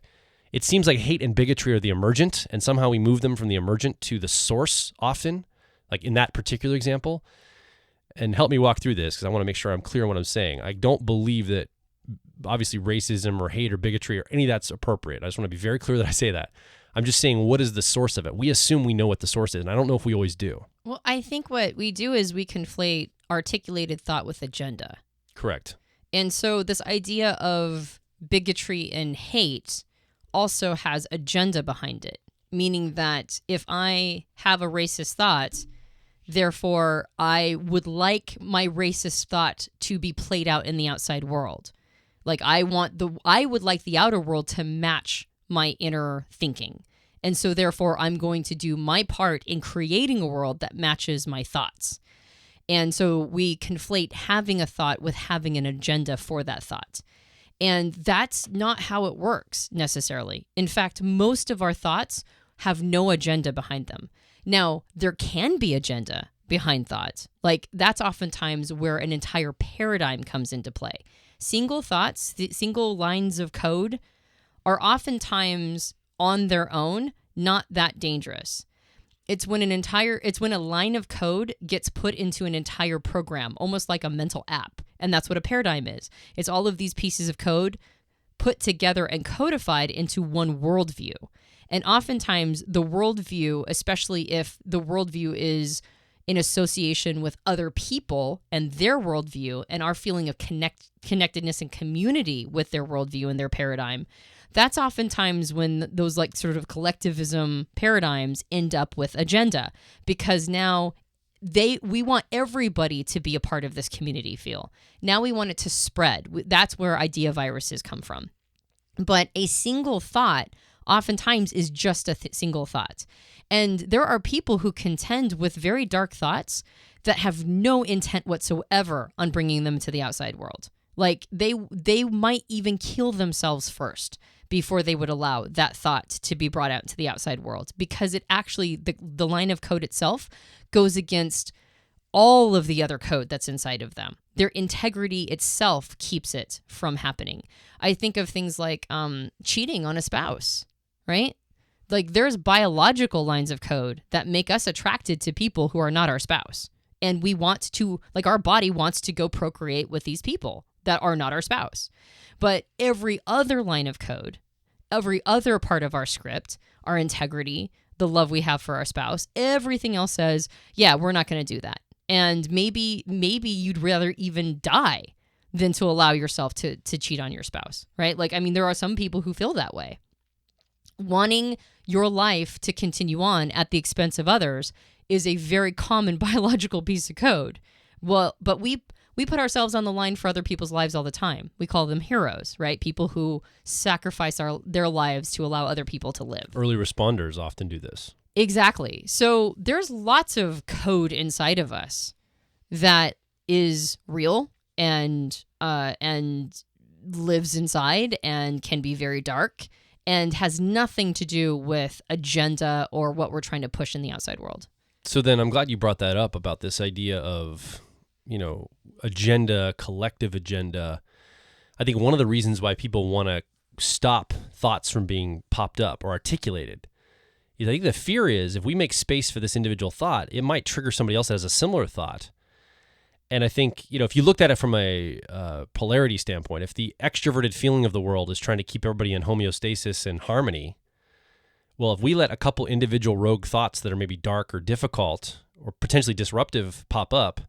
It seems like hate and bigotry are the emergent, and somehow we move them from the emergent to the source often, like in that particular example. And help me walk through this, because I want to make sure I'm clear on what I'm saying. I don't believe that obviously racism or hate or bigotry or any of that's appropriate. I just want to be very clear that I say that. I'm just saying, what is the source of it? We assume we know what the source is, and I don't know if we always do. Well, I think what we do is we conflate articulated thought with agenda. Correct. And so this idea of bigotry and hate also has agenda behind it, meaning that if I have a racist thought, therefore, I would like my racist thought to be played out in the outside world. Like, I would like the outer world to match my inner thinking. And so therefore, I'm going to do my part in creating a world that matches my thoughts. And so we conflate having a thought with having an agenda for that thought. And that's not how it works necessarily. In fact, most of our thoughts have no agenda behind them. Now, there can be agenda behind thoughts. Like, that's oftentimes where an entire paradigm comes into play. Single thoughts, single lines of code are oftentimes on their own not that dangerous. It's when a line of code gets put into an entire program, almost like a mental app. And that's what a paradigm is. It's all of these pieces of code put together and codified into one worldview. And oftentimes the worldview, especially if the worldview is in association with other people and their worldview and our feeling of connectedness and community with their worldview and their paradigm, that's oftentimes when those, like, sort of collectivism paradigms end up with agenda, because now we want everybody to be a part of this community feel. Now we want it to spread. That's where idea viruses come from. But a single thought oftentimes is just a single thought. And there are people who contend with very dark thoughts that have no intent whatsoever on bringing them to the outside world. Like, they might even kill themselves first before they would allow that thought to be brought out into the outside world, because it actually, the line of code itself goes against all of the other code that's inside of them. Their integrity itself keeps it from happening. I think of things like cheating on a spouse, right? Like there's biological lines of code that make us attracted to people who are not our spouse. And we want to, like our body wants to go procreate with these people that are not our spouse. But every other line of code, every other part of our script, our integrity, the love we have for our spouse, everything else says, yeah, we're not going to do that. And maybe you'd rather even die than to allow yourself to cheat on your spouse, right? Like, I mean, there are some people who feel that way. Wanting your life to continue on at the expense of others is a very common biological piece of code. Well, but we put ourselves on the line for other people's lives all the time. We call them heroes, right? People who sacrifice their lives to allow other people to live. Early responders often do this. Exactly. So there's lots of code inside of us that is real and lives inside and can be very dark and has nothing to do with agenda or what we're trying to push in the outside world. So then I'm glad you brought that up about this idea of, agenda, collective agenda. I think one of the reasons why people want to stop thoughts from being popped up or articulated is I think the fear is if we make space for this individual thought, it might trigger somebody else that has a similar thought. And I think, if you looked at it from a polarity standpoint, if the extroverted feeling of the world is trying to keep everybody in homeostasis and harmony, well, if we let a couple individual rogue thoughts that are maybe dark or difficult or potentially disruptive pop up,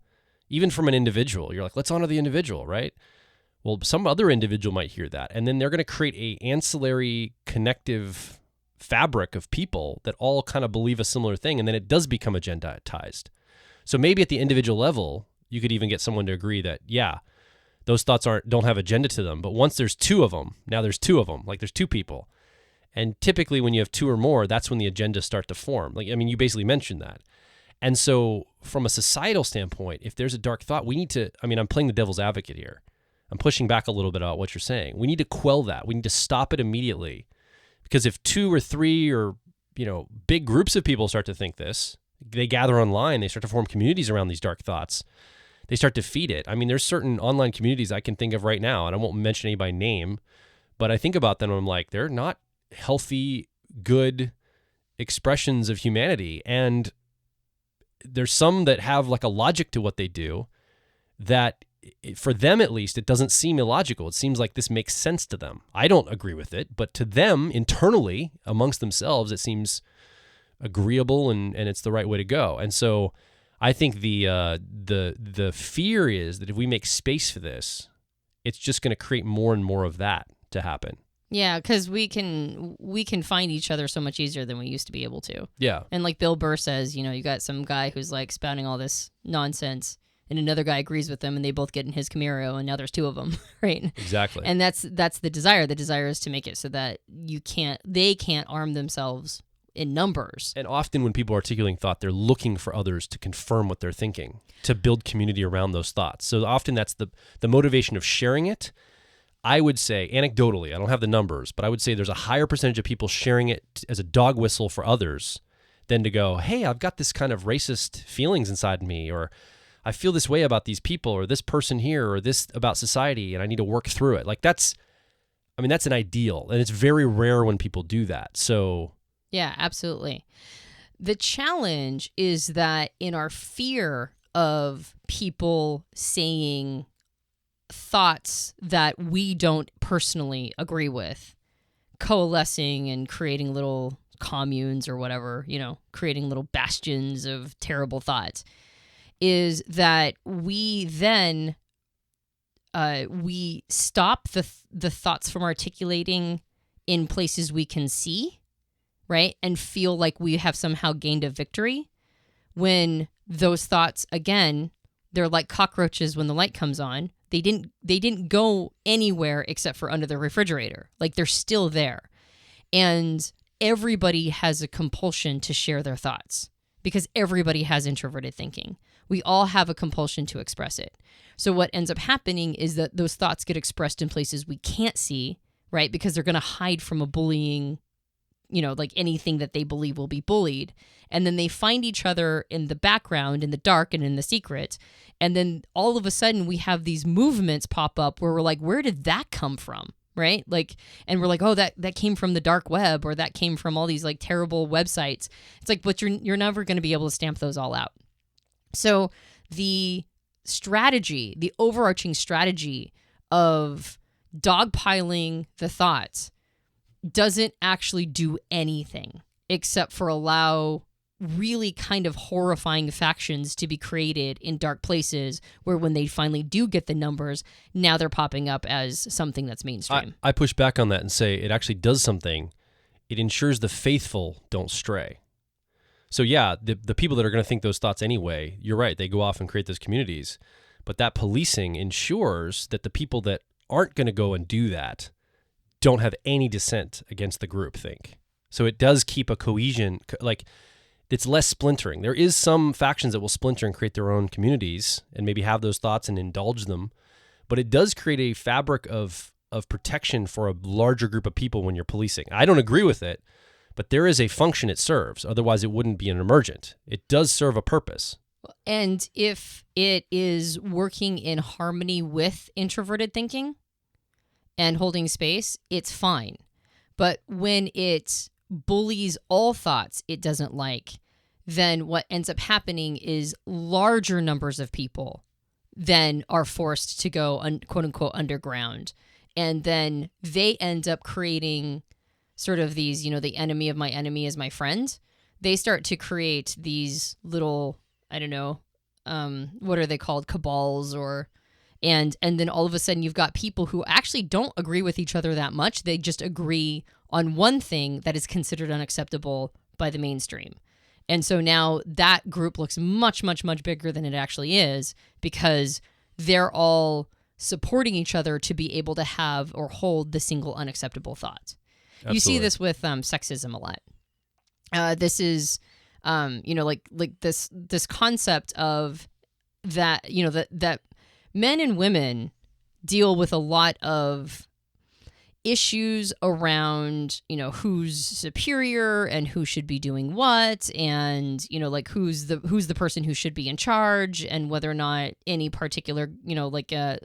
even from an individual, you're like, let's honor the individual, right? Well, some other individual might hear that, and then they're going to create a ancillary connective fabric of people that all kind of believe a similar thing, and then it does become agendatized. So maybe at the individual level, you could even get someone to agree that, yeah, those thoughts don't have agenda to them. But once there's two of them, now there's two of them, like there's two people. And typically when you have two or more, that's when the agendas start to form. You basically mentioned that. And so from a societal standpoint, if there's a dark thought, we need to, I'm playing the devil's advocate here. I'm pushing back a little bit about what you're saying. We need to quell that. We need to stop it immediately. Because if 2 or 3 or, big groups of people start to think this, they gather online, they start to form communities around these dark thoughts. They start to feed it. There's certain online communities I can think of right now, and I won't mention any by name, but I think about them and I'm like, they're not healthy, good expressions of humanity. And there's some that have like a logic to what they do that for them, at least, it doesn't seem illogical. It seems like this makes sense to them. I don't agree with it, but to them internally amongst themselves, it seems agreeable and it's the right way to go. And so I think the fear is that if we make space for this, it's just going to create more and more of that to happen. Yeah, because we can find each other so much easier than we used to be able to. Yeah. And like Bill Burr says, you got some guy who's like spouting all this nonsense and another guy agrees with him and they both get in his Camaro and now there's 2 of them, right? Exactly. And that's the desire. The desire is to make it so that they can't arm themselves in numbers. And often when people are articulating thought, they're looking for others to confirm what they're thinking, to build community around those thoughts. So often that's the motivation of sharing it. I would say, anecdotally, I don't have the numbers, but I would say there's a higher percentage of people sharing it as a dog whistle for others than to go, hey, I've got this kind of racist feelings inside me, or I feel this way about these people, or this person here, or this about society, and I need to work through it. Like that's an ideal, and it's very rare when people do that. So yeah, absolutely. The challenge is that in our fear of people saying thoughts that we don't personally agree with, coalescing and creating little communes or whatever, creating little bastions of terrible thoughts, is that we then we stop the thoughts from articulating in places we can see, right? And feel like we have somehow gained a victory when those thoughts, again, they're like cockroaches when the light comes on. They didn't go anywhere except for under the refrigerator. Like they're still there. And everybody has a compulsion to share their thoughts because everybody has introverted thinking. We all have a compulsion to express it. So what ends up happening is that those thoughts get expressed in places we can't see, right? Because they're going to hide from a bullying like anything that they believe will be bullied. And then they find each other in the background, in the dark and in the secret. And then all of a sudden we have these movements pop up where we're like, where did that come from? Right? Like, and we're like, oh, that came from the dark web, or that came from all these like terrible websites. It's like, but you're never going to be able to stamp those all out. So the strategy, the overarching strategy of dogpiling the thoughts doesn't actually do anything except for allow really kind of horrifying factions to be created in dark places where when they finally do get the numbers, now they're popping up as something that's mainstream. I push back on that and say it actually does something. It ensures the faithful don't stray. So yeah, the people that are going to think those thoughts anyway, you're right, they go off and create those communities. But that policing ensures that the people that aren't going to go and do that don't have any dissent against the groupthink. So it does keep a cohesion, like it's less splintering. There is some factions that will splinter and create their own communities and maybe have those thoughts and indulge them. But it does create a fabric of protection for a larger group of people when you're policing. I don't agree with it, but there is a function it serves. Otherwise, it wouldn't be an emergent. It does serve a purpose. And if it is working in harmony with introverted thinking and holding space, it's fine. But when it bullies all thoughts it doesn't like, then what ends up happening is larger numbers of people then are forced to go quote unquote underground. And then they end up creating sort of these, the enemy of my enemy is my friend. They start to create these little, I don't know, what are they called? Cabals and then all of a sudden you've got people who actually don't agree with each other that much. They just agree on one thing that is considered unacceptable by the mainstream. And so now that group looks much, much, much bigger than it actually is because they're all supporting each other to be able to have or hold the single unacceptable thought. Absolutely. You see this with sexism a lot. This is, like this concept of that, that men and women deal with a lot of issues around, who's superior and who should be doing what, and like who's the person who should be in charge, and whether or not any particular,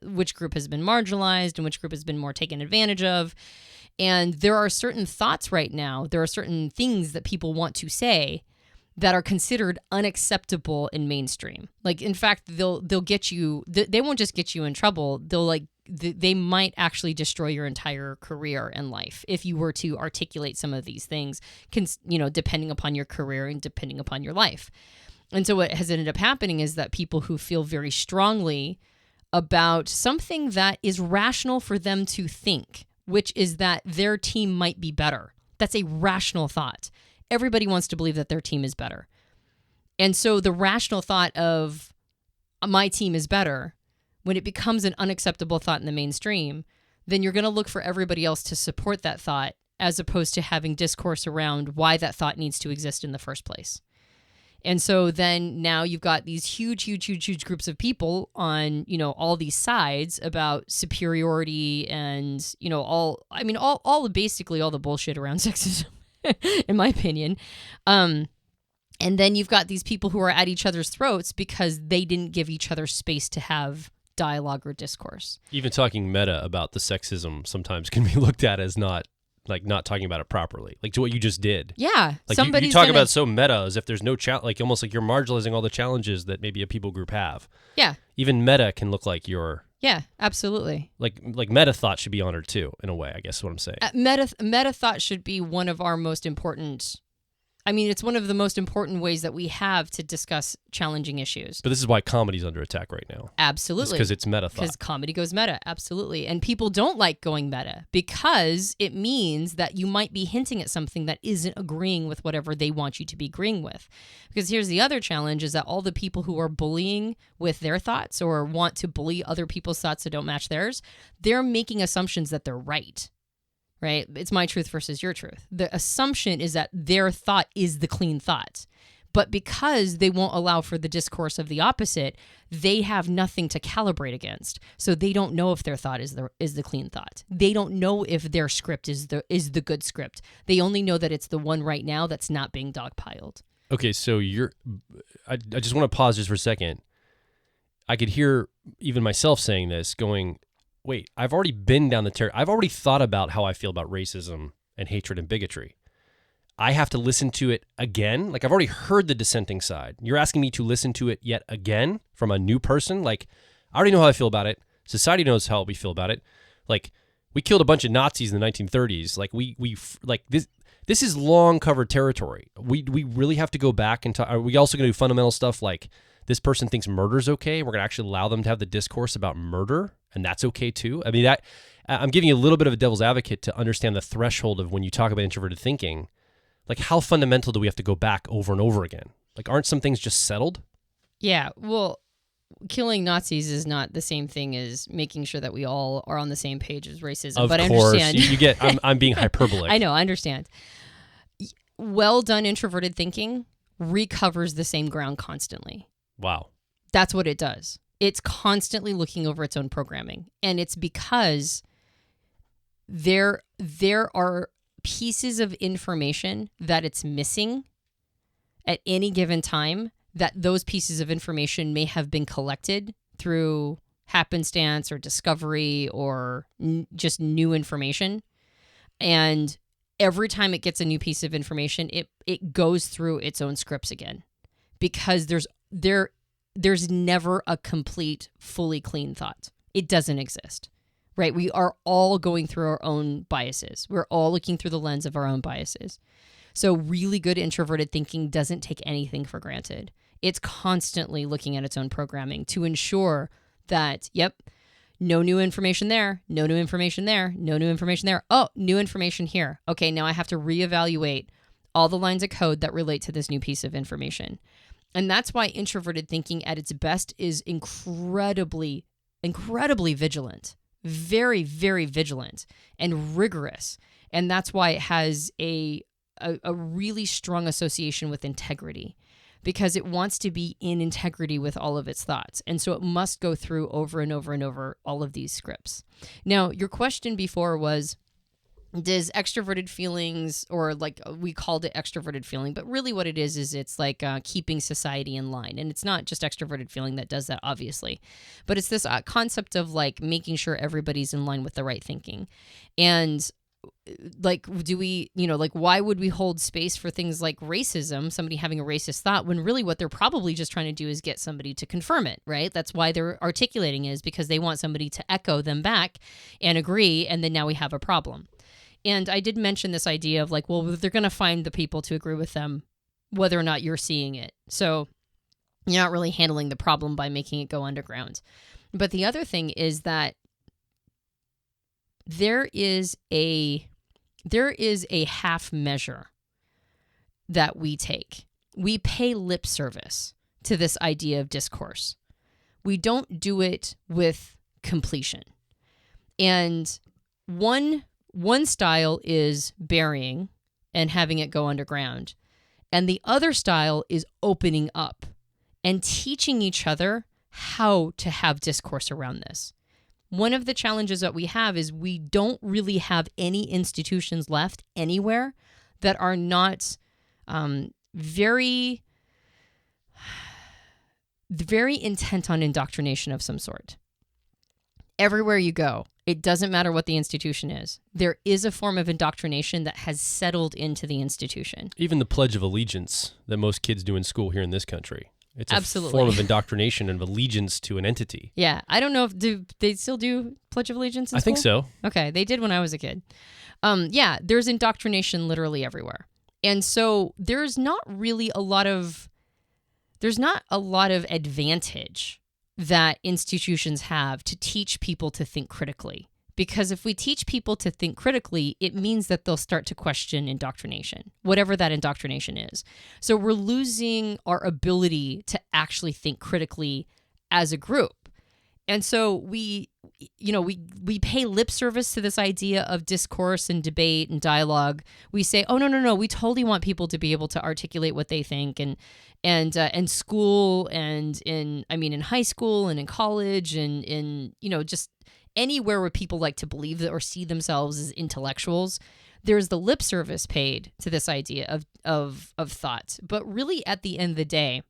which group has been marginalized and which group has been more taken advantage of. And there are certain thoughts right now, there are certain things that people want to say that are considered unacceptable in mainstream. Like, in fact, they'll get you, they won't just get you in trouble. They might actually destroy your entire career and life if you were to articulate some of these things, depending upon your career and depending upon your life. And so what has ended up happening is that people who feel very strongly about something that is rational for them to think, which is that their team might be better. That's a rational thought. Everybody wants to believe that their team is better. And so the rational thought of my team is better, when it becomes an unacceptable thought in the mainstream, then you're going to look for everybody else to support that thought as opposed to having discourse around why that thought needs to exist in the first place. And so then now you've got these huge groups of people on, all these sides about superiority and, basically all the bullshit around sexism, in my opinion. And then you've got these people who are at each other's throats because they didn't give each other space to have dialogue or discourse. Even talking meta about the sexism sometimes can be looked at as not talking about it properly, like to what you just did. Yeah. Like you talk about it so meta as if there's no challenge, like almost like you're marginalizing all the challenges that maybe a people group have. Yeah. Even meta can look like you're. Yeah, absolutely. Like meta thought should be honored too, in a way, I guess is what I'm saying. Meta thought should be one of our most important. It's one of the most important ways that we have to discuss challenging issues. But this is why comedy's under attack right now. Absolutely. Because it's meta thought. Because comedy goes meta, absolutely. And people don't like going meta because it means that you might be hinting at something that isn't agreeing with whatever they want you to be agreeing with. Because here's the other challenge is that all the people who are bullying with their thoughts or want to bully other people's thoughts that don't match theirs, they're making assumptions that they're right. Right? It's my truth versus your truth. The assumption is that their thought is the clean thought. But because they won't allow for the discourse of the opposite, they have nothing to calibrate against. So they don't know if their thought is the clean thought. They don't know if their script is the good script. They only know that it's the one right now that's not being dogpiled. Okay, so I just want to pause just for a second. I could hear even myself saying this, going, wait, I've already been down I've already thought about how I feel about racism and hatred and bigotry. I have to listen to it again? Like, I've already heard the dissenting side. You're asking me to listen to it yet again from a new person? Like, I already know how I feel about it. Society knows how we feel about it. Like, we killed a bunch of Nazis in the 1930s. Like, this is long covered territory. We really have to go back and talk. Are we also going to do fundamental stuff like this person thinks murder's okay? We're going to actually allow them to have the discourse about murder, and that's okay too? I mean, I'm giving you a little bit of a devil's advocate to understand the threshold of when you talk about introverted thinking. Like, how fundamental do we have to go back over and over again? Like, aren't some things just settled? Yeah, well, killing Nazis is not the same thing as making sure that we all are on the same page as racism. Of but course, I understand. you get. I'm being hyperbolic. I know, I understand. Well done introverted thinking recovers the same ground constantly. Wow. That's what it does. It's constantly looking over its own programming. And it's because there are pieces of information that it's missing at any given time, that those pieces of information may have been collected through happenstance or discovery or just new information. And every time it gets a new piece of information, it goes through its own scripts again, because there's never a complete, fully clean thought. It doesn't exist. Right? We are all going through our own biases. We're all looking through the lens of our own biases. So really good introverted thinking doesn't take anything for granted. It's constantly looking at its own programming to ensure that, yep, no new information there, no new information there, no new information there. Oh, new information here. Okay, now I have to reevaluate all the lines of code that relate to this new piece of information. And that's why introverted thinking at its best is incredibly, incredibly vigilant. Very, very vigilant and rigorous. And that's why it has a really strong association with integrity, because it wants to be in integrity with all of its thoughts. And so it must go through over and over and over all of these scripts. Now, your question before was, does extroverted feelings, or like we called it extroverted feeling, but really what it is it's like keeping society in line. And it's not just extroverted feeling that does that, obviously, but it's this concept of like making sure everybody's in line with the right thinking. And like, do we, like, why would we hold space for things like racism, somebody having a racist thought, when really what they're probably just trying to do is get somebody to confirm it, right? That's why they're articulating it, is because they want somebody to echo them back and agree. And then now we have a problem. And I did mention this idea of like, well, they're going to find the people to agree with them, whether or not you're seeing it. So you're not really handling the problem by making it go underground. But the other thing is that there is a half measure that we take. We pay lip service to this idea of discourse. We don't do it with completion. And one style is burying and having it go underground. And the other style is opening up and teaching each other how to have discourse around this. One of the challenges that we have is we don't really have any institutions left anywhere that are not very, very intent on indoctrination of some sort. Everywhere you go, it doesn't matter what the institution is, there is a form of indoctrination that has settled into the institution. Even the Pledge of Allegiance that most kids do in school here in this country. It's Absolutely. A form of indoctrination and allegiance to an entity. Yeah. I don't know if they still do Pledge of Allegiance in school? I think so. Okay. They did when I was a kid. Yeah, there's indoctrination literally everywhere. And so there's not a lot of advantage that institutions have to teach people to think critically. Because if we teach people to think critically, it means that they'll start to question indoctrination, whatever that indoctrination is. So we're losing our ability to actually think critically as a group. And so we pay lip service to this idea of discourse and debate and dialogue. We say, oh, no, we totally want people to be able to articulate what they think. And and school and in high school and in college and in, just anywhere where people like to believe that or see themselves as intellectuals, there's the lip service paid to this idea of thought. But really, at the end of the day,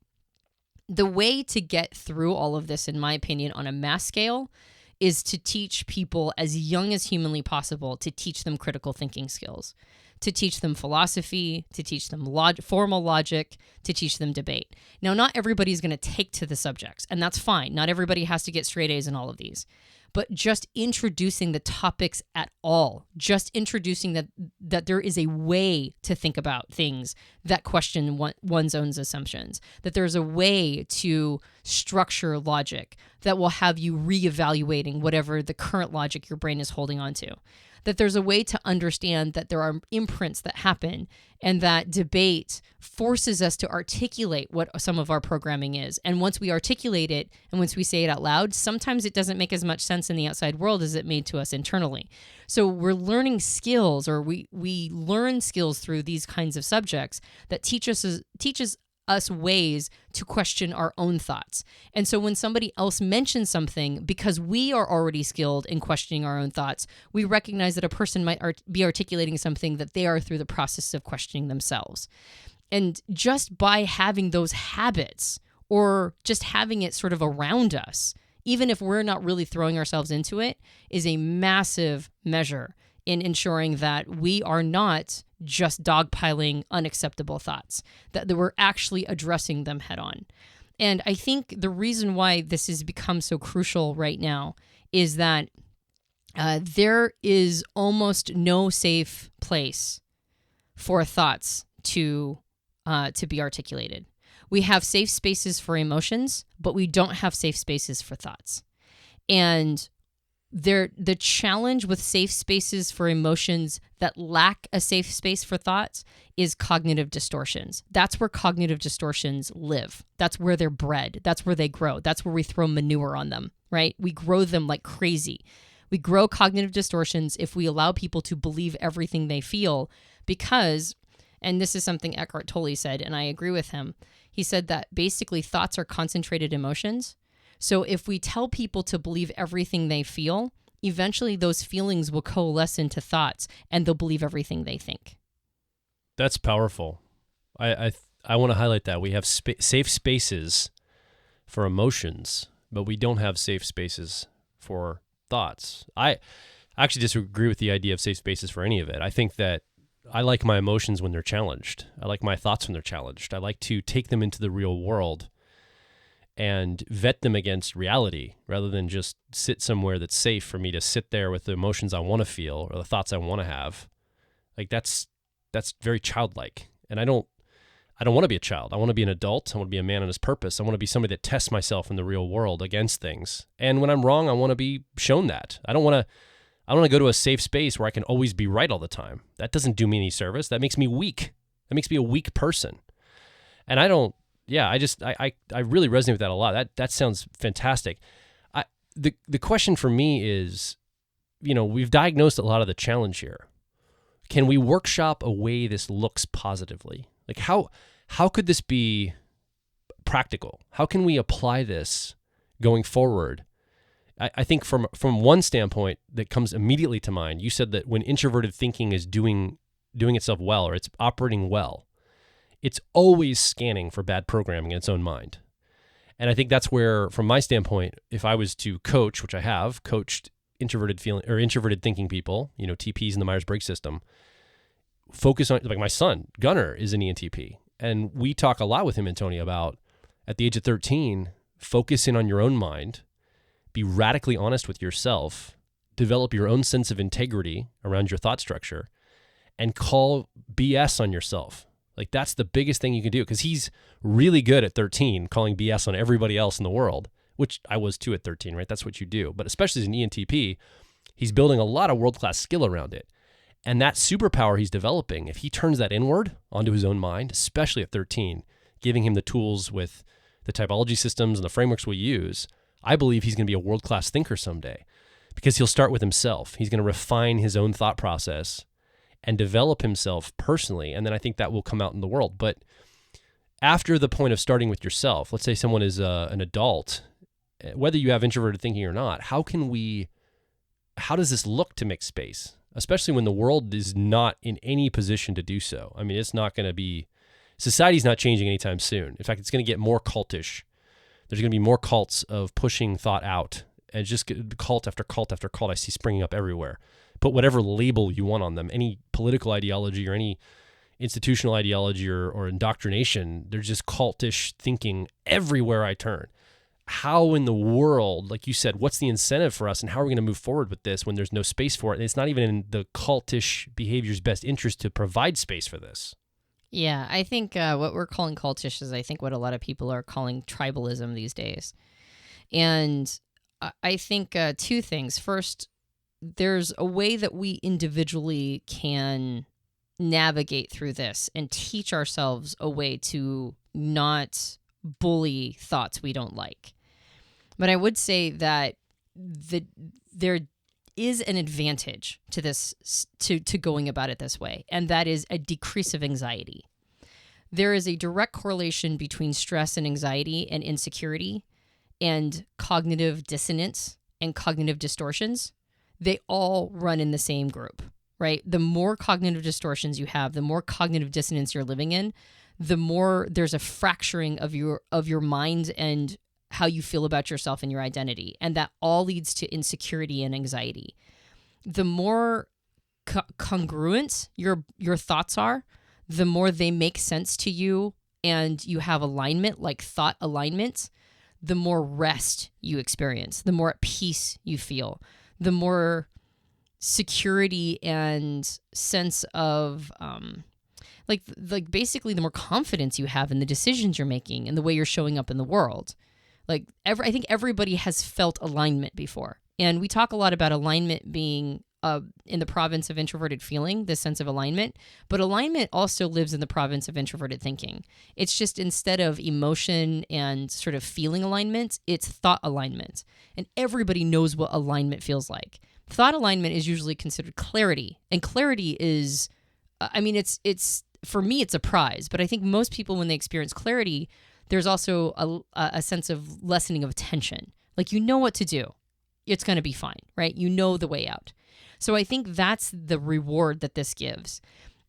the way to get through all of this, in my opinion, on a mass scale, is to teach people as young as humanly possible, to teach them critical thinking skills, to teach them philosophy, to teach them formal logic, to teach them debate. Now, not everybody's going to take to the subjects, and that's fine. Not everybody has to get straight A's in all of these. But just introducing the topics at all, just introducing that there is a way to think about things that question one's own assumptions, that there's a way to structure logic that will have you reevaluating whatever the current logic your brain is holding on to, that there's a way to understand that there are imprints that happen and that debate forces us to articulate what some of our programming is. And once we articulate it and once we say it out loud, sometimes it doesn't make as much sense in the outside world as it made to us internally. So we're learning skills, or we learn skills through these kinds of subjects that teaches us ways to question our own thoughts. And so when somebody else mentions something, because we are already skilled in questioning our own thoughts, we recognize that a person might be articulating something that they are through the process of questioning themselves. And just by having those habits, or just having it sort of around us, even if we're not really throwing ourselves into it, is a massive measure in ensuring that we are not just dogpiling unacceptable thoughts, that we're actually addressing them head on. And I think the reason why this has become so crucial right now is that there is almost no safe place for thoughts to be articulated. We have safe spaces for emotions, but we don't have safe spaces for thoughts. And the challenge with safe spaces for emotions that lack a safe space for thoughts is cognitive distortions. That's where cognitive distortions live. That's where they're bred. That's where they grow. That's where we throw manure on them, right? We grow them like crazy. We grow cognitive distortions if we allow people to believe everything they feel because, and this is something Eckhart Tolle said, and I agree with him, he said that basically thoughts are concentrated emotions. So if we tell people to believe everything they feel, eventually those feelings will coalesce into thoughts and they'll believe everything they think. That's powerful. I want to highlight that. We have safe spaces for emotions, but we don't have safe spaces for thoughts. I actually disagree with the idea of safe spaces for any of it. I think that I like my emotions when they're challenged. I like my thoughts when they're challenged. I like to take them into the real world and vet them against reality rather than just sit somewhere that's safe for me to sit there with the emotions I want to feel or the thoughts I want to have. Like that's very childlike. And I don't want to be a child. I want to be an adult. I want to be a man on his purpose. I want to be somebody that tests myself in the real world against things. And when I'm wrong, I want to be shown that. I don't want to go to a safe space where I can always be right all the time. That doesn't do me any service. That makes me weak. That makes me a weak person. And I really resonate with that a lot. That sounds fantastic. The question for me is, we've diagnosed a lot of the challenge here. Can we workshop a way this looks positively? Like how could this be practical? How can we apply this going forward? I think from one standpoint that comes immediately to mind, you said that when introverted thinking is doing itself well, or it's operating well, it's always scanning for bad programming in its own mind. And I think that's where, from my standpoint, if I was to coach, which I have coached introverted thinking people, TPs in the Myers-Briggs system, focus on, like my son, Gunnar, is an ENTP. And we talk a lot with him, Antonia, about at the age of 13, focus in on your own mind, be radically honest with yourself, develop your own sense of integrity around your thought structure, and call BS on yourself. Like that's the biggest thing you can do, because he's really good at 13 calling BS on everybody else in the world, which I was too at 13, right? That's what you do. But especially as an ENTP, he's building a lot of world-class skill around it. And that superpower he's developing, if he turns that inward onto his own mind, especially at 13, giving him the tools with the typology systems and the frameworks we use, I believe he's going to be a world-class thinker someday, because he'll start with himself. He's going to refine his own thought process and develop himself personally. And then I think that will come out in the world. But after the point of starting with yourself, let's say someone is an adult, whether you have introverted thinking or not, how does this look to make space? Especially when the world is not in any position to do so. I mean, it's not going to be, society's not changing anytime soon. In fact, it's going to get more cultish. There's going to be more cults of pushing thought out, and just cult after cult after cult I see springing up everywhere. Put whatever label you want on them, any political ideology or any institutional ideology or indoctrination. There's just cultish thinking everywhere I turn. How in the world, like you said, what's the incentive for us, and how are we going to move forward with this when there's no space for it? And it's not even in the cultish behavior's best interest to provide space for this. Yeah, I think what we're calling cultish is I think what a lot of people are calling tribalism these days. And I think two things. First, there's a way that we individually can navigate through this and teach ourselves a way to not bully thoughts we don't like. But I would say that there is an advantage to this, to going about it this way, and that is a decrease of anxiety. There is a direct correlation between stress and anxiety and insecurity and cognitive dissonance and cognitive distortions. They all run in the same group, right? The more cognitive distortions you have, the more cognitive dissonance you're living in, the more there's a fracturing of your mind and how you feel about yourself and your identity. And that all leads to insecurity and anxiety. The more congruent your thoughts are, the more they make sense to you and you have alignment, like thought alignment, the more rest you experience, the more at peace you feel, the more security and sense of like basically the more confidence you have in the decisions you're making and the way you're showing up in the world. I think everybody has felt alignment before. And we talk a lot about alignment being in the province of introverted feeling, this sense of alignment. But alignment also lives in the province of introverted thinking. It's just instead of emotion and sort of feeling alignment, it's thought alignment. And everybody knows what alignment feels like. Thought alignment is usually considered clarity. And clarity is, it's for me, it's a prize. But I think most people, when they experience clarity, there's also a sense of lessening of tension. Like, you know what to do. It's going to be fine, right? You know the way out. So I think that's the reward that this gives.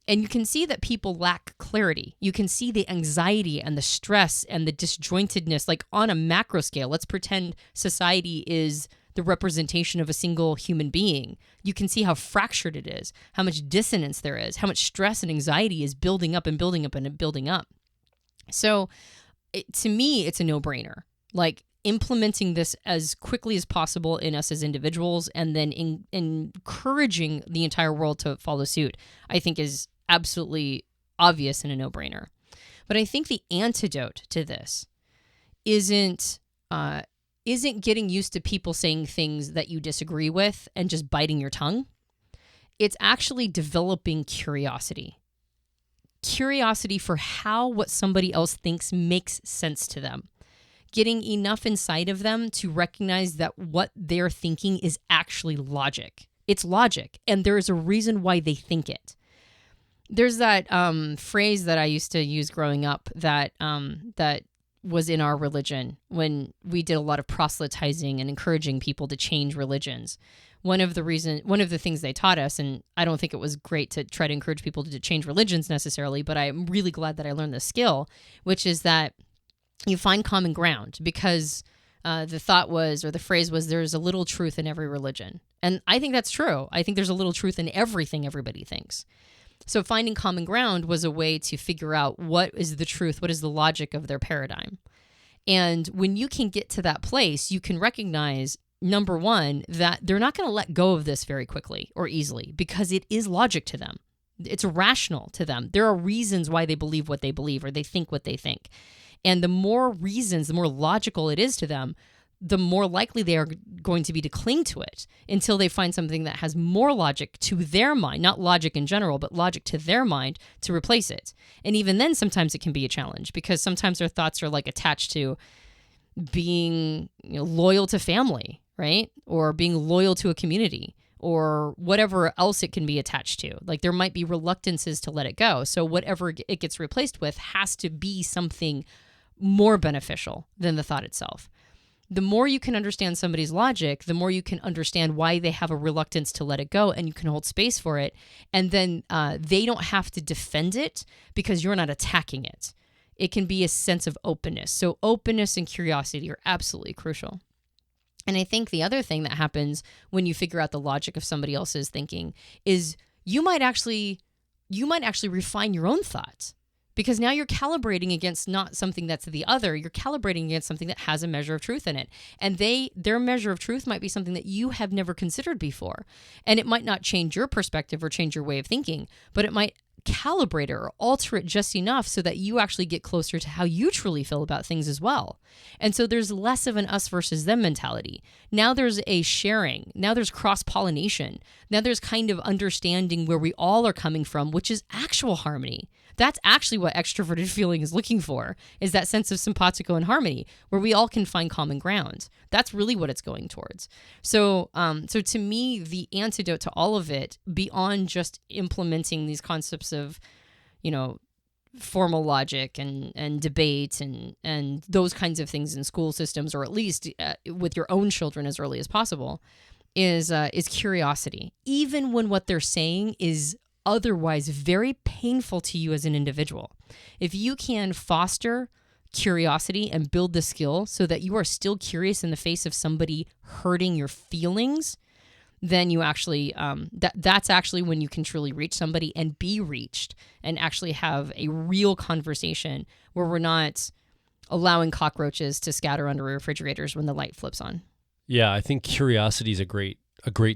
And you can see that people lack clarity. You can see the anxiety and the stress and the disjointedness, like on a macro scale. Let's pretend society is the representation of a single human being. You can see how fractured it is, how much dissonance there is, how much stress and anxiety is building up and building up and building up. So to me, it's a no-brainer. Like, implementing this as quickly as possible in us as individuals and then encouraging the entire world to follow suit, I think is absolutely obvious and a no-brainer. But I think the antidote to this isn't getting used to people saying things that you disagree with and just biting your tongue. It's actually developing curiosity. Curiosity for how what somebody else thinks makes sense to them. Getting enough inside of them to recognize that what they're thinking is actually logic. It's logic, and there is a reason why they think it. There's that phrase that I used to use growing up that was in our religion when we did a lot of proselytizing and encouraging people to change religions. One of the things they taught us, and I don't think it was great to try to encourage people to change religions necessarily, but I'm really glad that I learned this skill, which is that you find common ground, because the thought was, or the phrase was, there's a little truth in every religion. And I think that's true. I think there's a little truth in everything everybody thinks. So finding common ground was a way to figure out what is the truth, what is the logic of their paradigm. And when you can get to that place, you can recognize, number one, that they're not going to let go of this very quickly or easily, because it is logic to them. It's rational to them. There are reasons why they believe what they believe, or they think what they think. And the more reasons, the more logical it is to them, the more likely they are going to be to cling to it until they find something that has more logic to their mind, not logic in general, but logic to their mind to replace it. And even then, sometimes it can be a challenge, because sometimes their thoughts are like attached to being loyal to family, right? Or being loyal to a community, or whatever else it can be attached to. Like there might be reluctances to let it go. So whatever it gets replaced with has to be something more beneficial than the thought itself. The more you can understand somebody's logic, the more you can understand why they have a reluctance to let it go, and you can hold space for it. And then they don't have to defend it because you're not attacking it. It can be a sense of openness. So openness and curiosity are absolutely crucial. And I think the other thing that happens when you figure out the logic of somebody else's thinking is you might actually refine your own thoughts, because now you're calibrating against not something that's the other. You're calibrating against something that has a measure of truth in it. And their measure of truth might be something that you have never considered before. And it might not change your perspective or change your way of thinking, but it might calibrate it or alter it just enough so that you actually get closer to how you truly feel about things as well. And so there's less of an us versus them mentality. Now there's a sharing. Now there's cross-pollination. Now there's kind of understanding where we all are coming from, which is actual harmony. That's actually what extroverted feeling is looking for, is that sense of simpatico and harmony, where we all can find common ground. That's really what it's going towards. So to me, the antidote to all of it, beyond just implementing these concepts of, formal logic and debate and those kinds of things in school systems, or at least with your own children as early as possible, is curiosity. Even when what they're saying is otherwise very painful to you as an individual. If you can foster curiosity and build the skill so that you are still curious in the face of somebody hurting your feelings, then you actually, that's actually when you can truly reach somebody and be reached and actually have a real conversation where we're not allowing cockroaches to scatter under refrigerators when the light flips on. Yeah, I think curiosity is a great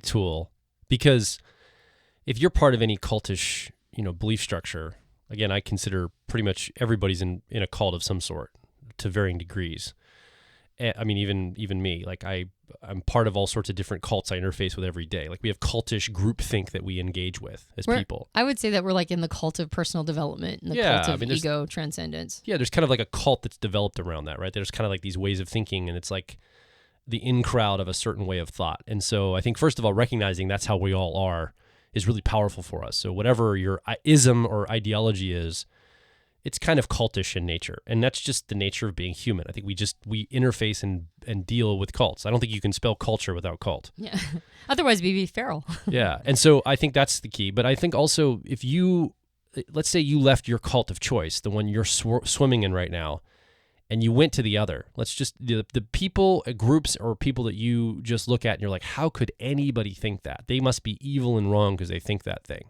tool, because if you're part of any cultish, belief structure, again, I consider pretty much everybody's in a cult of some sort to varying degrees. I mean, even me, like I'm part of all sorts of different cults I interface with every day. Like we have cultish groupthink that we engage with as people. I would say that we're like in the cult of personal development and the cult of ego transcendence. Yeah, there's kind of like a cult that's developed around that, right? There's kind of like these ways of thinking, and it's like the in crowd of a certain way of thought. And so I think, first of all, recognizing that's how we all are is really powerful for us. So whatever your ism or ideology is, it's kind of cultish in nature. And that's just the nature of being human. I think we interface and deal with cults. I don't think you can spell culture without cult. Yeah. Otherwise, we'd be feral. Yeah. And so I think that's the key. But I think also if let's say you left your cult of choice, the one you're swimming in right now, and you went to the other. Let's just, the people, groups or people that you just look at and you're like, how could anybody think that? They must be evil and wrong because they think that thing.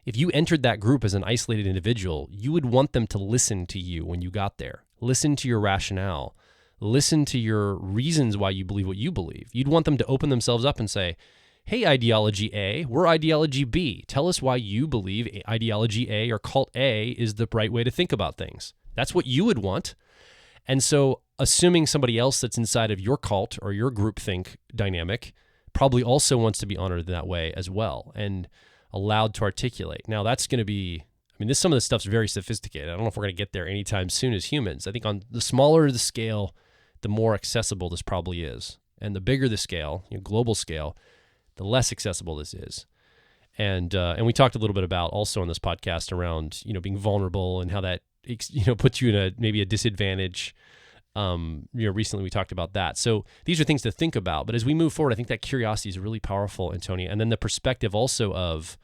If you entered that group as an isolated individual, you would want them to listen to you when you got there. Listen to your rationale. Listen to your reasons why you believe what you believe. You'd want them to open themselves up and say, hey, ideology A, we're ideology B. Tell us why you believe ideology A or cult A is the right way to think about things. That's what you would want. And so assuming somebody else that's inside of your cult or your groupthink dynamic probably also wants to be honored that way as well and allowed to articulate. Now that's going to be, some of this stuff's very sophisticated. I don't know if we're going to get there anytime soon as humans. I think on the smaller the scale, the more accessible this probably is. And the bigger the scale, global scale, the less accessible this is. And we talked a little bit about also on this podcast around, being vulnerable and how that puts you in maybe a disadvantage. Recently we talked about that. So these are things to think about. But as we move forward, I think that curiosity is really powerful, Antonia. And then the perspective also of,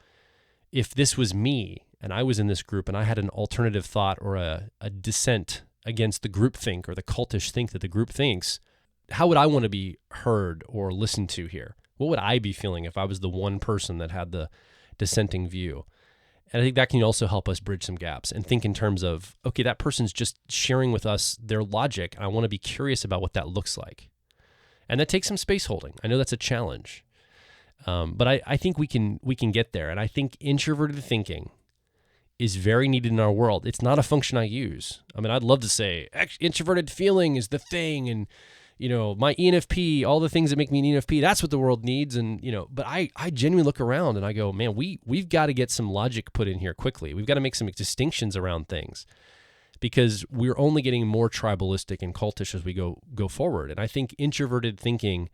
if this was me and I was in this group and I had an alternative thought or a dissent against the group think or the cultish think that the group thinks, how would I want to be heard or listened to here? What would I be feeling if I was the one person that had the dissenting view? And I think that can also help us bridge some gaps and think in terms of, okay, that person's just sharing with us their logic. I want to be curious about what that looks like. And that takes some space holding. I know that's a challenge. But I think we can get there. And I think introverted thinking is very needed in our world. It's not a function I use. I'd love to say introverted feeling is the thing, and my ENFP, all the things that make me an ENFP, that's what the world needs. And, but I genuinely look around and I go, man, we've got to get some logic put in here quickly. We've got to make some distinctions around things because we're only getting more tribalistic and cultish as we go forward. And I think introverted thinking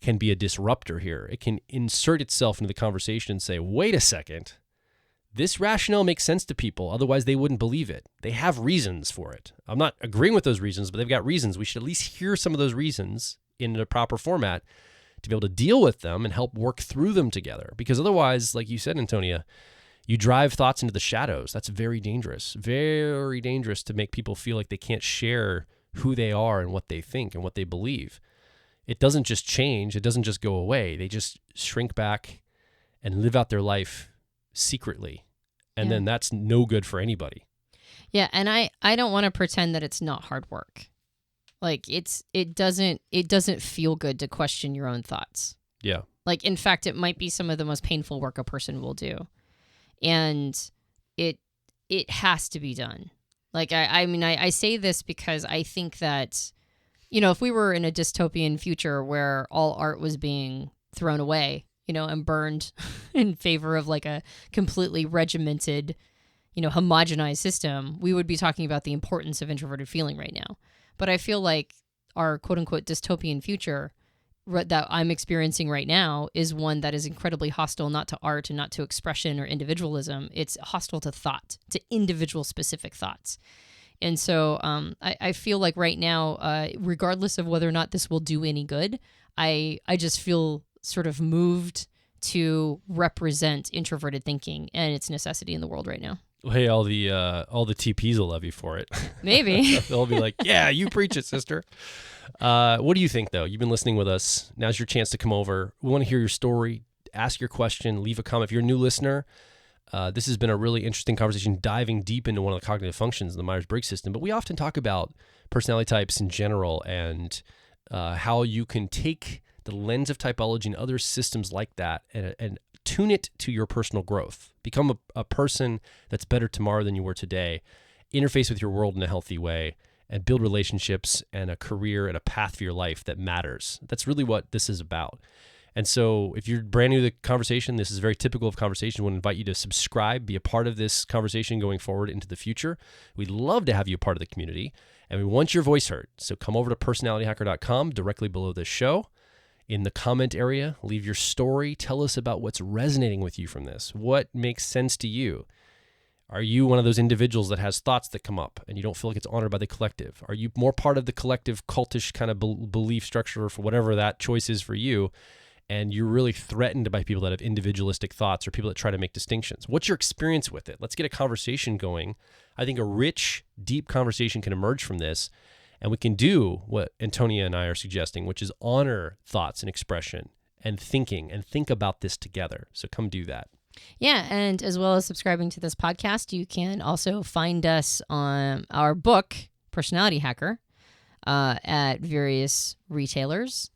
can be a disruptor here. It can insert itself into the conversation and say, wait a second, this rationale makes sense to people. Otherwise, they wouldn't believe it. They have reasons for it. I'm not agreeing with those reasons, but they've got reasons. We should at least hear some of those reasons in a proper format to be able to deal with them and help work through them together. Because otherwise, like you said, Antonia, you drive thoughts into the shadows. That's very dangerous to make people feel like they can't share who they are and what they think and what they believe. It doesn't just change. It doesn't just go away. They just shrink back and live out their life secretly. And then that's no good for anybody. Yeah. And I don't want to pretend that it's not hard work. Like it doesn't feel good to question your own thoughts. Yeah. Like, in fact, it might be some of the most painful work a person will do. And it has to be done. Like, I mean, I say this because I think that, if we were in a dystopian future where all art was being thrown away, and burned in favor of like a completely regimented, homogenized system, we would be talking about the importance of introverted feeling right now. But I feel like our quote unquote dystopian future that I'm experiencing right now is one that is incredibly hostile, not to art and not to expression or individualism. It's hostile to thought, to individual specific thoughts. And so I feel like right now, regardless of whether or not this will do any good, I just feel sort of moved to represent introverted thinking and its necessity in the world right now. Well, hey, all the TPs will love you for it. Maybe. They'll be like, yeah, you preach it, sister. What do you think, though? You've been listening with us. Now's your chance to come over. We want to hear your story. Ask your question. Leave a comment. If you're a new listener, this has been a really interesting conversation diving deep into one of the cognitive functions of the Myers-Briggs system. But we often talk about personality types in general and how you can take the lens of typology and other systems like that and tune it to your personal growth. Become a person that's better tomorrow than you were today. Interface with your world in a healthy way and build relationships and a career and a path for your life that matters. That's really what this is about. And so if you're brand new to the conversation, this is very typical of conversation. I want to invite you to subscribe, be a part of this conversation going forward into the future. We'd love to have you a part of the community, and we want your voice heard. So come over to personalityhacker.com directly below this show. In the comment area, leave your story. Tell us about what's resonating with you from this. What makes sense to you? Are you one of those individuals that has thoughts that come up and you don't feel like it's honored by the collective? Are you more part of the collective cultish kind of belief structure for whatever that choice is for you? And you're really threatened by people that have individualistic thoughts or people that try to make distinctions. What's your experience with it? Let's get a conversation going. I think a rich, deep conversation can emerge from this. And we can do what Antonia and I are suggesting, which is honor thoughts and expression and thinking and think about this together. So come do that. Yeah, and as well as subscribing to this podcast, you can also find us on our book, Personality Hacker, at various retailers,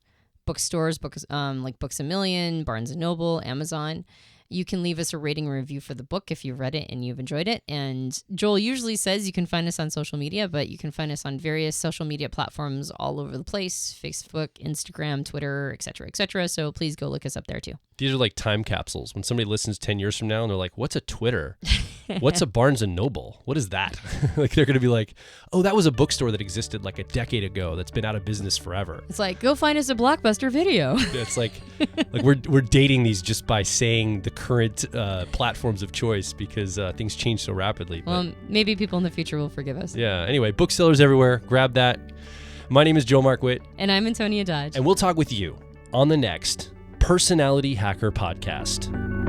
bookstores, like Books A Million, Barnes & Noble, Amazon. You can leave us a rating and review for the book if you've read it and you've enjoyed it. And Joel usually says you can find us on social media, but you can find us on various social media platforms all over the place: Facebook, Instagram, Twitter, et cetera, et cetera. So please go look us up there too. These are like time capsules. When somebody listens 10 years from now and they're like, what's a Twitter? What's a Barnes & Noble? What is that? Like they're going to be like, oh, that was a bookstore that existed like a decade ago that's been out of business forever. It's like, go find us a Blockbuster Video. It's like we're dating these just by saying the current platforms of choice because things change so rapidly. Well, maybe people in the future will forgive us. Yeah. Anyway, booksellers everywhere. Grab that. My name is Joel Markwit. And I'm Antonia Dodge. And we'll talk with you on the next Personality Hacker Podcast.